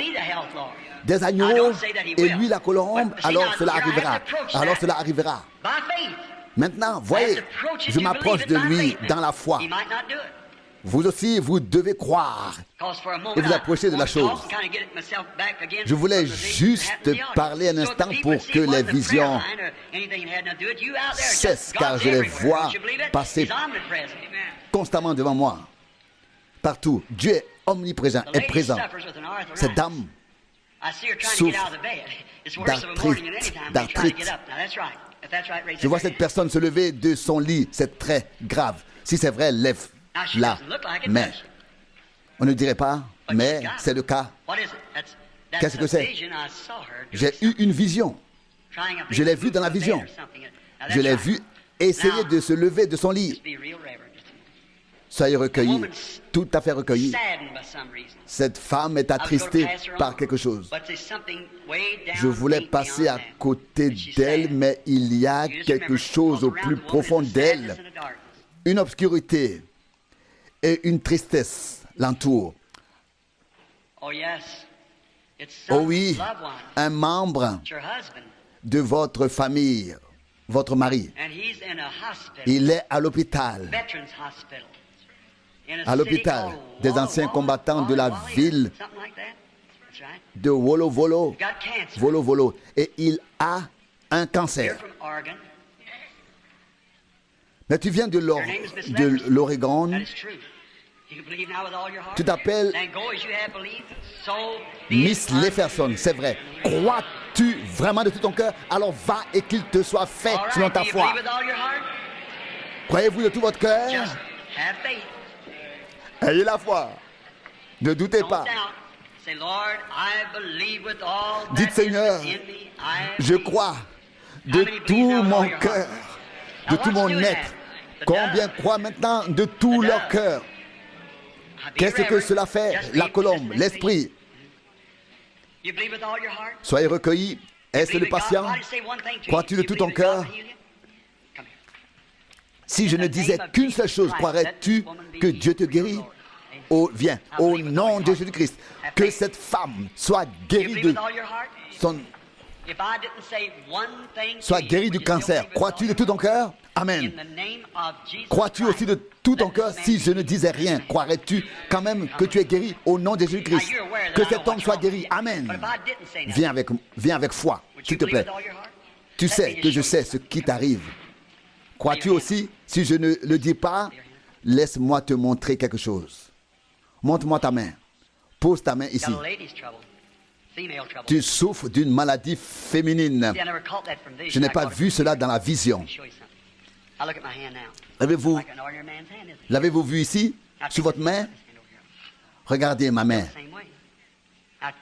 Speaker 1: des agneaux et lui la colombe? Alors cela arrivera. Alors cela arrivera. Maintenant, voyez, je m'approche de lui dans la foi. Vous aussi, vous devez croire. Et vous approchez de la chose. Je voulais juste parler un instant pour que les visions cessent, car je les vois passer constamment devant moi. Partout. Dieu est omniprésent, est présent. Cette dame souffre d'arthrite. Je vois cette personne se lever de son lit. C'est très grave. Si c'est vrai, lève-la. Mais on ne dirait pas, mais c'est le cas. Qu'est-ce que c'est? J'ai eu une vision. Je l'ai vue dans la vision. Je l'ai vue essayer de se lever de son lit. Soyez recueillis, tout à fait recueillis. Cette femme est attristée par quelque chose. Je voulais passer à côté d'elle, mais il y a quelque chose au plus profond d'elle. Une obscurité et une tristesse l'entourent. Oh oui, un membre de votre famille, votre mari. Il est à l'hôpital. À l'hôpital des anciens combattants de la ville de Wolo Wolo. Et il a un cancer. Mais tu viens de l'Oregon. Tu t'appelles Miss Jefferson, c'est vrai. Crois-tu vraiment de tout ton cœur? Alors va et qu'il te soit fait selon ta foi. Croyez-vous de tout votre cœur? Ayez la foi. Ne doutez pas. Dites Seigneur, je crois de tout mon cœur, de tout mon être. Combien croient maintenant de tout leur cœur? Qu'est-ce que cela fait? La colombe, l'esprit. Soyez recueillis. Est-ce le patient? Crois-tu de tout ton cœur? Si je ne disais qu'une seule chose, croirais-tu que Dieu te guérit? Oh, viens, au nom de Jésus-Christ, que cette femme soit guérie de son... Soit guérie du cancer. Crois-tu de tout ton cœur? Amen. Crois-tu aussi de tout ton cœur? Si je ne disais rien, croirais-tu quand même que tu es guéri au nom de Jésus-Christ? Que cet homme soit guéri. Amen. Viens avec foi, s'il te plaît. Tu sais que je sais ce qui t'arrive. Crois-tu aussi? Si je ne le dis pas, laisse-moi te montrer quelque chose. Montre-moi ta main. Pose ta main ici. Tu souffres d'une maladie féminine. Je n'ai pas vu cela dans la vision. L'avez-vous vu ici, sur votre main? Regardez ma main,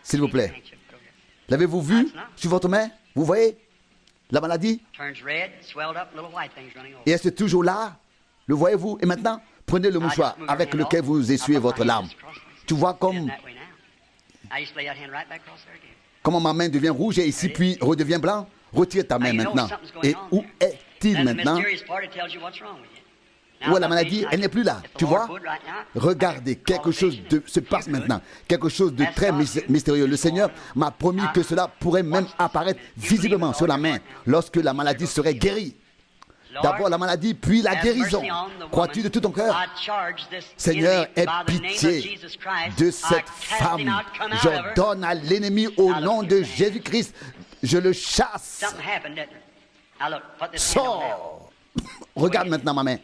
Speaker 1: s'il vous plaît. L'avez-vous vu sur votre main? Vous voyez la maladie? Et est-ce toujours là? Le voyez-vous? Et maintenant, prenez le mouchoir avec lequel vous essuyez votre larme. Tu vois comment ma main devient rouge et ici puis redevient blanc? Retire ta main maintenant. Et où est-il maintenant? Où est la maladie? Elle n'est plus là. Tu vois? Regardez, quelque chose se passe maintenant. Quelque chose de très mystérieux. Le Seigneur m'a promis que cela pourrait même apparaître visiblement sur la main lorsque la maladie serait guérie. D'abord la maladie, puis la guérison. Crois-tu de tout ton cœur? Seigneur, aie pitié de cette femme. J'ordonne à l'ennemi au nom de Jésus-Christ. Je le chasse. Sors. Regarde maintenant ma main.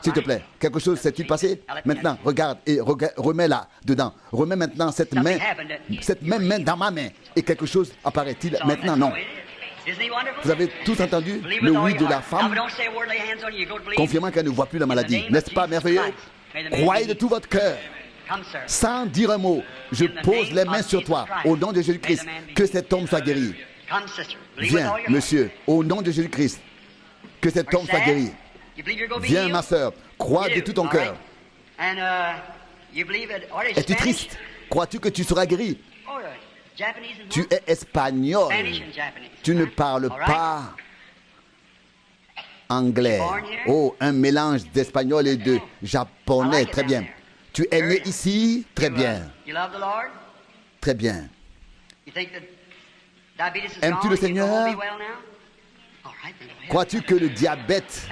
Speaker 1: S'il te plaît, quelque chose s'est-il passé? Maintenant, regarde et remets-la dedans. Remets maintenant cette même main dans ma main. Et quelque chose apparaît-il maintenant? Non. Vous avez tous entendu le oui de la femme, confirmant qu'elle ne voit plus la maladie. N'est-ce pas merveilleux? Croyez de tout votre cœur, sans dire un mot. Je pose les mains sur toi, au nom de Jésus-Christ, que cet homme soit guéri. Viens, monsieur, au nom de Jésus-Christ, que cet homme soit guéri. Viens, ma soeur, crois de tout ton cœur. Es-tu triste? Crois-tu que tu seras guéri? Tu es espagnol. Tu ne parles pas anglais. Oh, un mélange d'espagnol et de japonais. Très bien. Tu es né ici? Très bien. Très bien. Aimes-tu le Seigneur? Crois-tu que le diabète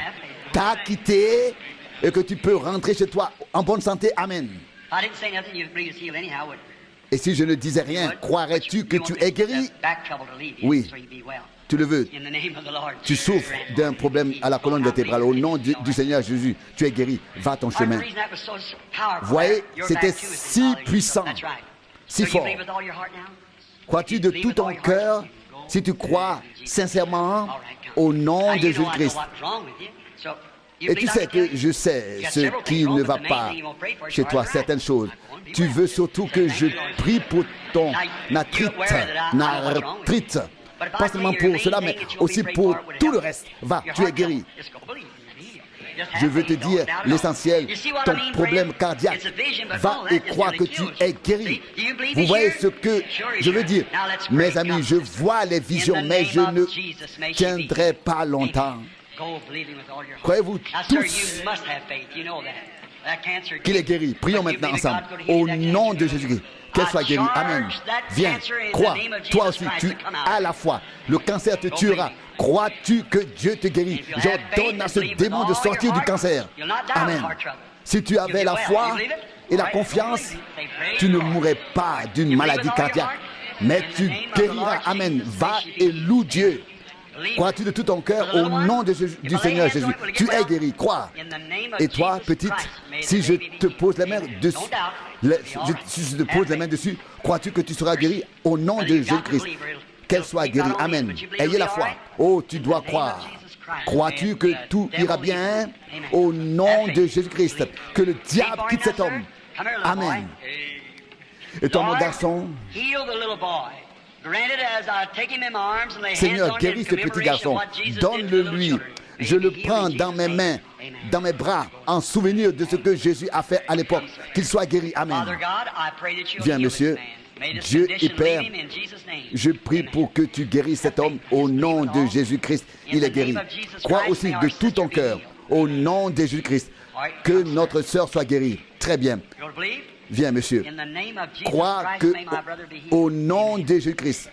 Speaker 1: t'a quitté? et que tu peux rentrer chez toi en bonne santé. Amen.
Speaker 2: I didn't say nothing, you'd believe it's healed anyhow, wouldn't you?
Speaker 1: Et si je ne disais rien, croirais-tu que tu es guéri? Oui. Tu le veux. Tu souffres d'un problème à la colonne vertébrale. Au nom du Seigneur Jésus, tu es guéri. Va ton chemin. Voyez, c'était si puissant, si fort. Crois-tu de tout ton cœur, si tu crois sincèrement au nom de Jésus-Christ? Et tu sais que je sais ce qui ne va pas chez toi, certaines choses. Tu veux surtout que je prie pour ton arthrite. Pas seulement pour cela, mais aussi pour tout le reste. Va, tu es guéri. Je veux te dire l'essentiel, ton problème cardiaque. Va et crois que tu es guéri. Vous voyez ce que je veux dire? Mes amis, je vois les visions, mais je ne tiendrai pas longtemps. Croyez-vous tous qu'il est guéri? Prions maintenant ensemble. Au nom de Jésus-Christ, qu'elle soit guérie. Amen. Viens, crois. Toi aussi, tu as la foi. Le cancer te tuera. Crois-tu que Dieu te guérit? J'ordonne à ce démon de sortir du cancer. Amen. Si tu avais la foi et la confiance, tu ne mourrais pas d'une maladie cardiaque. Mais tu guériras. Amen. Va et loue Dieu. Crois-tu de tout ton cœur au nom du Seigneur Jésus? Tu es guéri, crois. Et toi, petite, si je te pose la main dessus, si je te pose la main dessus, crois-tu que tu seras guéri au nom de Jésus-Christ? Qu'elle soit guérie. Amen. Ayez la foi. Oh, tu dois croire. Crois-tu que tout ira bien au nom de Jésus-Christ? Que le diable quitte cet homme. Amen. Et toi, mon garçon, Seigneur, guéris ce petit garçon, donne-le lui. Je le prends dans mes mains, dans mes bras, en souvenir de ce que Jésus a fait à l'époque. Qu'il soit guéri. Amen. Viens, monsieur. Dieu et Père, je prie pour que tu guérisses cet homme au nom de Jésus-Christ. Il est guéri. Crois aussi de tout ton cœur, au nom de Jésus-Christ, que notre sœur soit guérie. Très bien. Viens, monsieur. Crois que au nom de Jésus-Christ,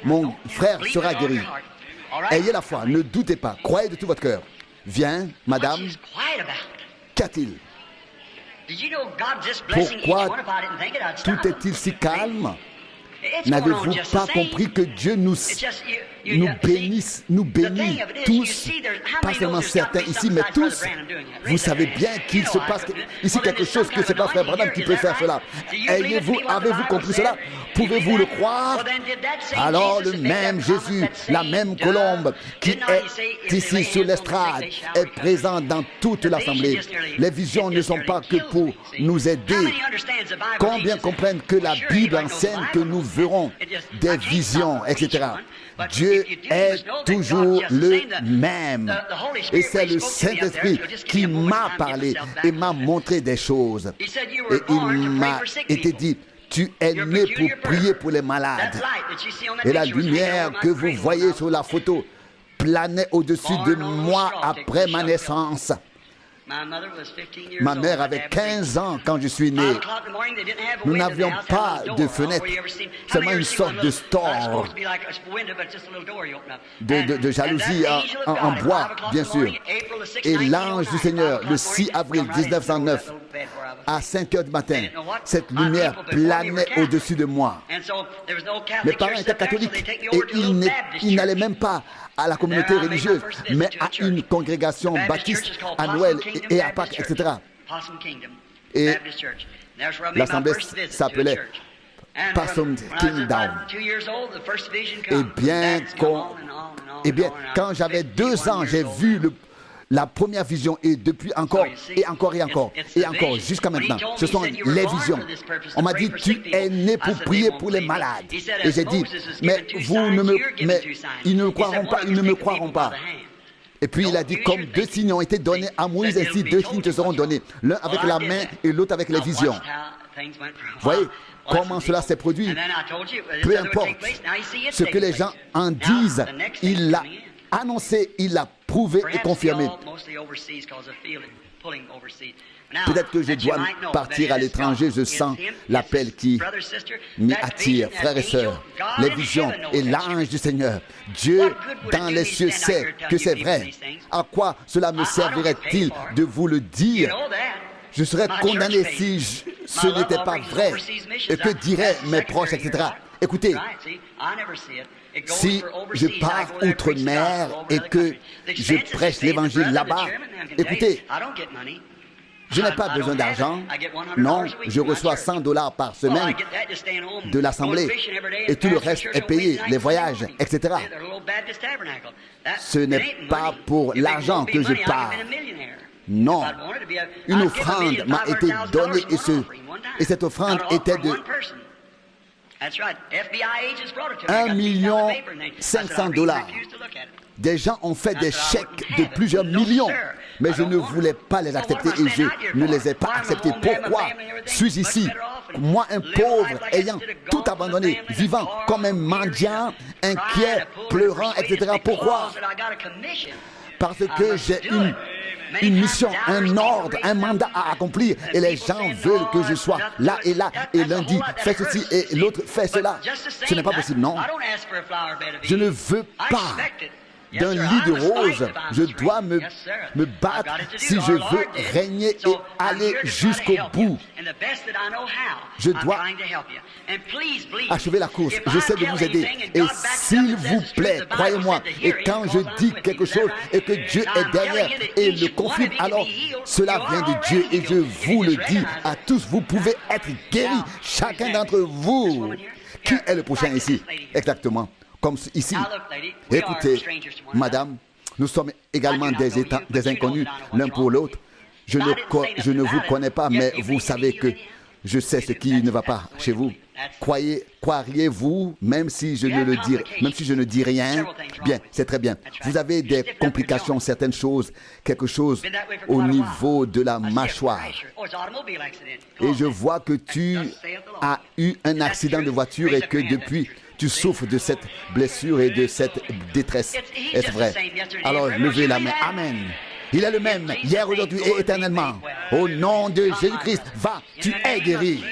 Speaker 1: mon frère sera guéri. Ayez la foi, ne doutez pas. Croyez de tout votre cœur. Viens, madame. Qu'a-t-il? Pourquoi tout est-il si calme? N'avez-vous pas compris que Dieu nous bénit tous, pas seulement certains ici, mais tous? Vous savez bien qu'il se passe ici quelque chose, que ce n'est pas Frère Branham qui peut faire cela. Avez-vous compris cela? Pouvez-vous le croire? Alors le même Jésus, la même colombe qui est ici sur l'estrade, est présent dans toute l'assemblée. Les visions ne sont pas que pour nous aider. Combien comprennent que la Bible enseigne que nous verrons des visions, etc. Dieu est toujours le même. Et c'est le Saint-Esprit qui m'a parlé et m'a montré des choses. Et il m'a été dit, tu es né pour prier pour les malades. Et la lumière que vous voyez sur la photo planait au-dessus de moi après ma naissance. Ma mère avait 15 ans quand je suis né. Nous n'avions pas de fenêtre, seulement une sorte de store, de jalousie en bois, bien sûr. Et l'ange du Seigneur, le 6 avril 1909, à 5 heures du matin, cette lumière planait au-dessus de moi. Mes parents étaient catholiques et ils n'allaient même pas à la communauté religieuse, mais à une congrégation baptiste à Noël et à Pâques, etc. Et l'assemblée s'appelait Possum Kingdom. Eh bien, quand j'avais 2 ans, j'ai vu la première vision, et depuis encore, et encore, et encore, et encore, jusqu'à maintenant. Ce sont les visions. On m'a dit, tu es né pour prier pour les malades. Et j'ai dit, mais ils ne me croiront pas, ils ne me croiront pas. Et puis il a dit, comme 2 signes ont été donnés à Moïse, ainsi 2 signes te seront donnés, l'un avec la main et l'autre avec les visions. Voyez comment cela s'est produit. Peu importe ce que les gens en disent, il l'a annoncé, il l'a prouvé et confirmé. Peut-être que je dois partir à l'étranger, je sens l'appel qui m'y attire. Frères et sœurs, les visions et l'ange du Seigneur, Dieu dans les cieux sait que c'est vrai. À quoi cela me servirait-il de vous le dire? Je serais condamné si ce n'était pas vrai. Et que diraient mes proches, etc. Écoutez, si je pars outre-mer et que je prêche l'évangile là-bas, écoutez, je n'ai pas besoin d'argent. Non, je reçois $100 par semaine de l'Assemblée et tout le reste est payé, les voyages, etc. Ce n'est pas pour l'argent que je pars. Non, une offrande m'a été donnée et cette offrande était de 1,5 million. Des gens ont fait des chèques de plusieurs millions, mais je ne voulais pas les accepter et je ne les ai pas acceptés. Pourquoi suis-je ici? Moi, un pauvre, ayant tout abandonné, vivant comme un mendiant, inquiet, pleurant, etc. Pourquoi? Parce que j'ai une mission, un ordre, un mandat à accomplir et les gens veulent que je sois là et l'un dit fais ceci et l'autre fait cela. Ce n'est pas possible, non. Je ne veux pas d'un lit de roses. Je dois me battre si je veux régner et aller jusqu'au bout. Je dois achever la course. J'essaie de vous aider. Et s'il vous plaît, croyez-moi, et quand je dis quelque chose et que Dieu est derrière et le confirme, alors cela vient de Dieu. Et je vous le dis à tous, vous pouvez être guéris, chacun d'entre vous. Qui est le prochain ici? Exactement. Comme ici. Écoutez, madame, nous sommes également des inconnus l'un pour l'autre. Je ne vous connais pas, mais vous savez que je sais ce qui ne va pas chez vous. Croiriez-vous, même si je ne dis rien, bien, c'est très bien. Vous avez des complications, certaines choses, quelque chose au niveau de la mâchoire. Et je vois que tu as eu un accident de voiture et que depuis, tu souffres de cette blessure et de cette détresse. Est-ce vrai? Alors, levez la main. Amen. Il est le même, hier, aujourd'hui et éternellement. Au nom de Jésus-Christ, va, tu es guéri.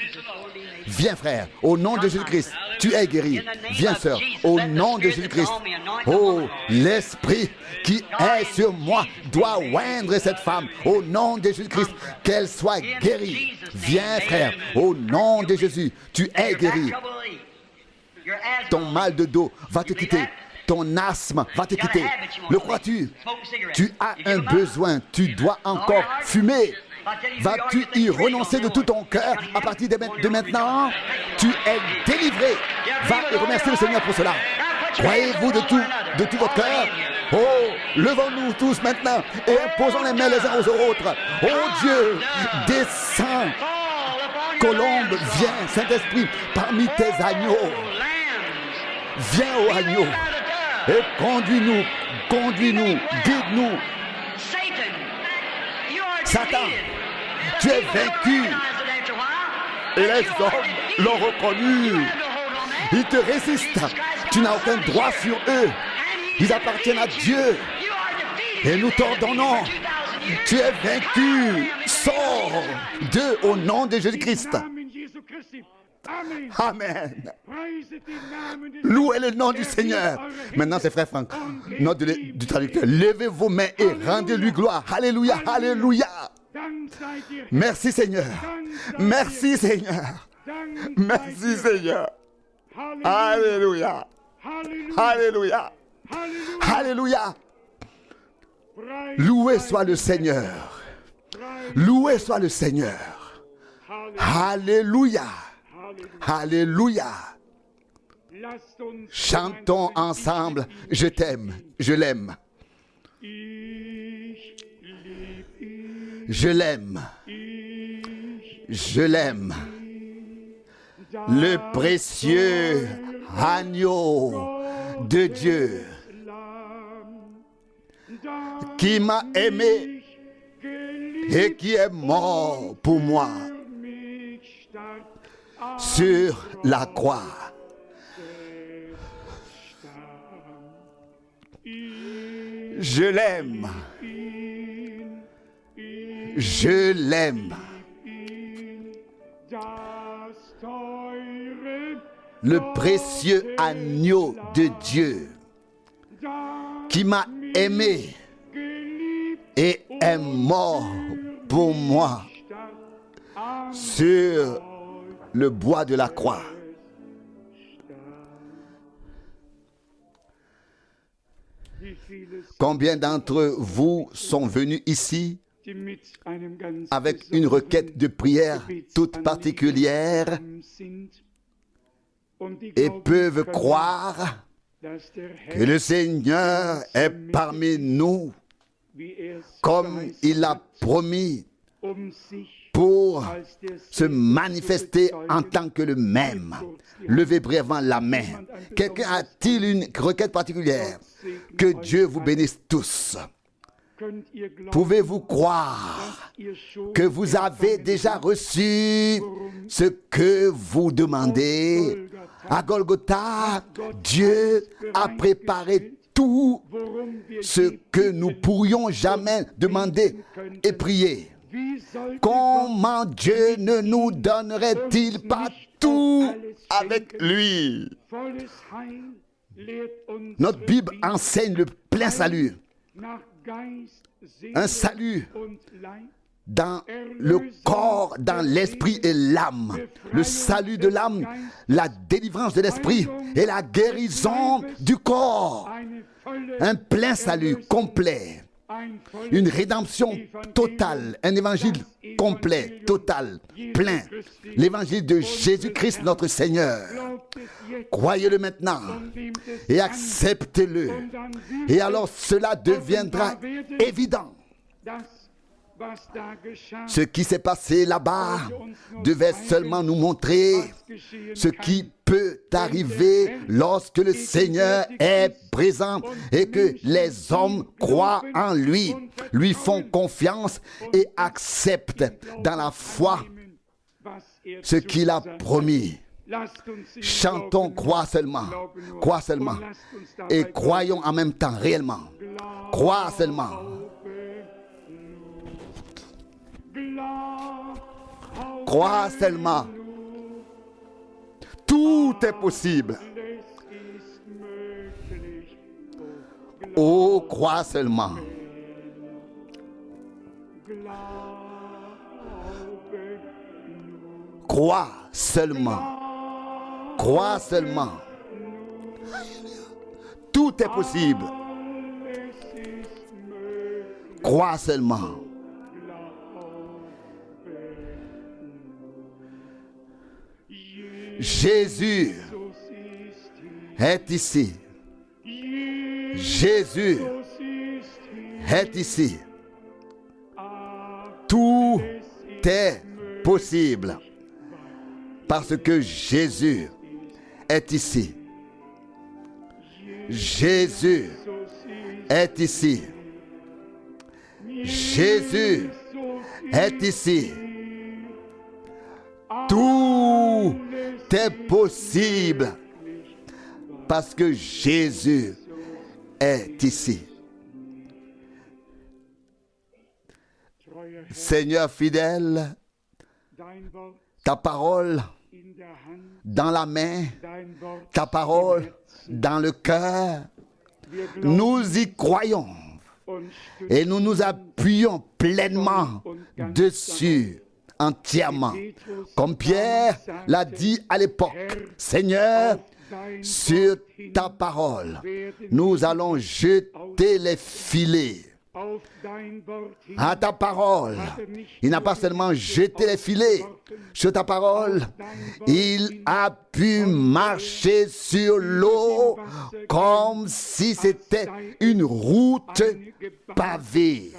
Speaker 1: Viens, frère, au nom de Jésus-Christ, tu es guéri. Viens, sœur, au nom de Jésus-Christ. Oh, l'Esprit qui est sur moi doit oindre cette femme. Au nom de Jésus-Christ, qu'elle soit guérie. Viens, frère, au nom de Jésus, tu es guéri. Ton mal de dos va te quitter. Ton asthme va te quitter. Le crois-tu? Tu as un besoin. Tu dois encore fumer. Vas-tu y renoncer de tout ton cœur à partir de maintenant? Tu es délivré. Va et remercie le Seigneur pour cela. Croyez-vous de tout votre cœur? Oh, levons-nous tous maintenant et imposons les mains les uns aux autres. Oh Dieu, descends. Colombe, viens, Saint-Esprit, parmi tes agneaux. Viens au agneau et conduis-nous, guide-nous. Satan, tu es vaincu. Et les hommes l'ont reconnu. Ils te résistent. Tu n'as aucun droit sur eux. Ils appartiennent à Dieu. Et nous t'ordonnons. Tu es vaincu. Sors d'eux au nom de Jésus-Christ. Amen. Louez le nom du Seigneur. Maintenant, c'est frère Franck, note du traducteur. Levez vos mains et rendez-lui gloire. Alléluia, alléluia. Merci Seigneur. Merci Seigneur. Merci Seigneur. Alléluia. Alléluia. Alléluia. Loué soit le Seigneur. Loué soit le Seigneur. Alléluia. Alléluia. Chantons ensemble. Je t'aime, je l'aime. Je l'aime. Je l'aime. Le précieux agneau de Dieu qui m'a aimé et qui est mort pour moi sur la croix. Je l'aime. Je l'aime. Le précieux agneau de Dieu qui m'a aimé et est mort pour moi sur le bois de la croix. Combien d'entre vous sont venus ici avec une requête de prière toute particulière et peuvent croire que le Seigneur est parmi nous comme il l'a promis pour se manifester en tant que le même. Levez brièvement la main. Quelqu'un a-t-il une requête particulière? Que Dieu vous bénisse tous. Pouvez-vous croire que vous avez déjà reçu ce que vous demandez? À Golgotha, Dieu a préparé tout ce que nous pourrions jamais demander et prier. Comment Dieu ne nous donnerait-il pas tout avec lui? Notre Bible enseigne le plein salut. Un salut dans le corps, dans l'esprit et l'âme. Le salut de l'âme, la délivrance de l'esprit et la guérison du corps. Un plein salut complet. Une rédemption totale, un évangile complet, total, plein. L'évangile de Jésus-Christ notre Seigneur. Croyez-le maintenant et acceptez-le. Et alors cela deviendra évident. Ce qui s'est passé là-bas devait seulement nous montrer ce qui peut arriver lorsque le Seigneur est présent et que les hommes croient en lui, lui font confiance et acceptent dans la foi ce qu'il a promis. Chantons, crois seulement, et croyons en même temps réellement. Crois seulement. Crois seulement. Tout est possible. Oh, crois seulement. Crois seulement. Crois seulement. Tout est possible. Crois seulement. Jésus est ici. Jésus est ici. Tout est possible parce que Jésus est ici. Jésus est ici. Jésus est ici. Tout est possible parce que Jésus est ici. Seigneur fidèle, ta parole dans la main, ta parole dans le cœur, nous y croyons et nous nous appuyons pleinement dessus. Entièrement, comme Pierre l'a dit à l'époque, Seigneur, sur ta parole, nous allons jeter les filets. À ta parole, il n'a pas seulement jeté les filets sur ta parole, il a pu marcher sur l'eau comme si c'était une route pavée.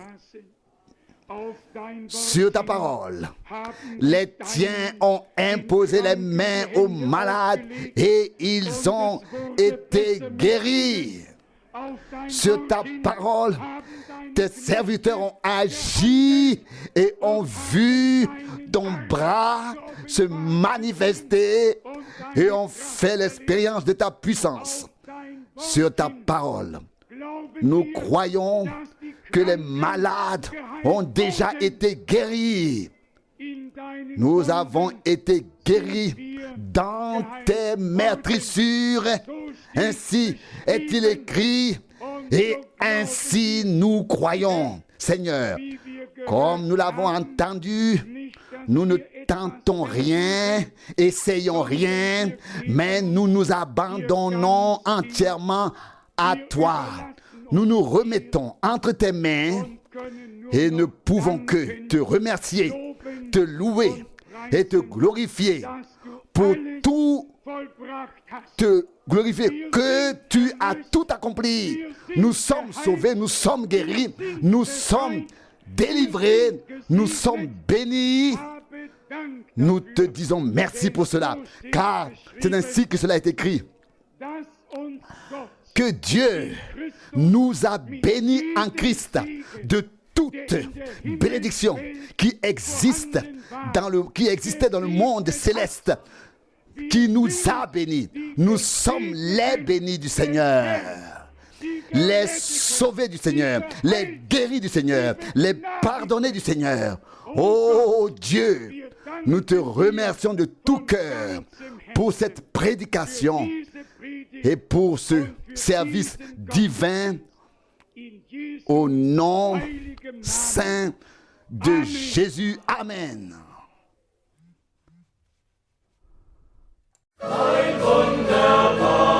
Speaker 1: Sur ta parole, les tiens ont imposé les mains aux malades et ils ont été guéris. Sur ta parole, tes serviteurs ont agi et ont vu ton bras se manifester et ont fait l'expérience de ta puissance. Sur ta parole, nous croyons que les malades ont déjà été guéris. Nous avons été guéris dans tes meurtrissures. Ainsi est-il écrit, et ainsi nous croyons. Seigneur, comme nous l'avons entendu, nous ne tentons rien, essayons rien, mais nous nous abandonnons entièrement à toi. Nous nous remettons entre tes mains et ne pouvons que te remercier, te louer et te glorifier pour tout, te glorifier que tu as tout accompli. Nous sommes sauvés, nous sommes guéris, nous sommes délivrés, nous sommes bénis. Nous te disons merci pour cela, car c'est ainsi que cela est écrit. Que Dieu nous a bénis en Christ de toute bénédiction qui existait dans le monde céleste, qui nous a bénis. Nous sommes les bénis du Seigneur, les sauvés du Seigneur, les guéris du Seigneur, les pardonnés du Seigneur. Oh Dieu, nous te remercions de tout cœur pour cette prédication et pour ce service divin au nom saint de Jésus. Amen.
Speaker 3: Ein wunderbar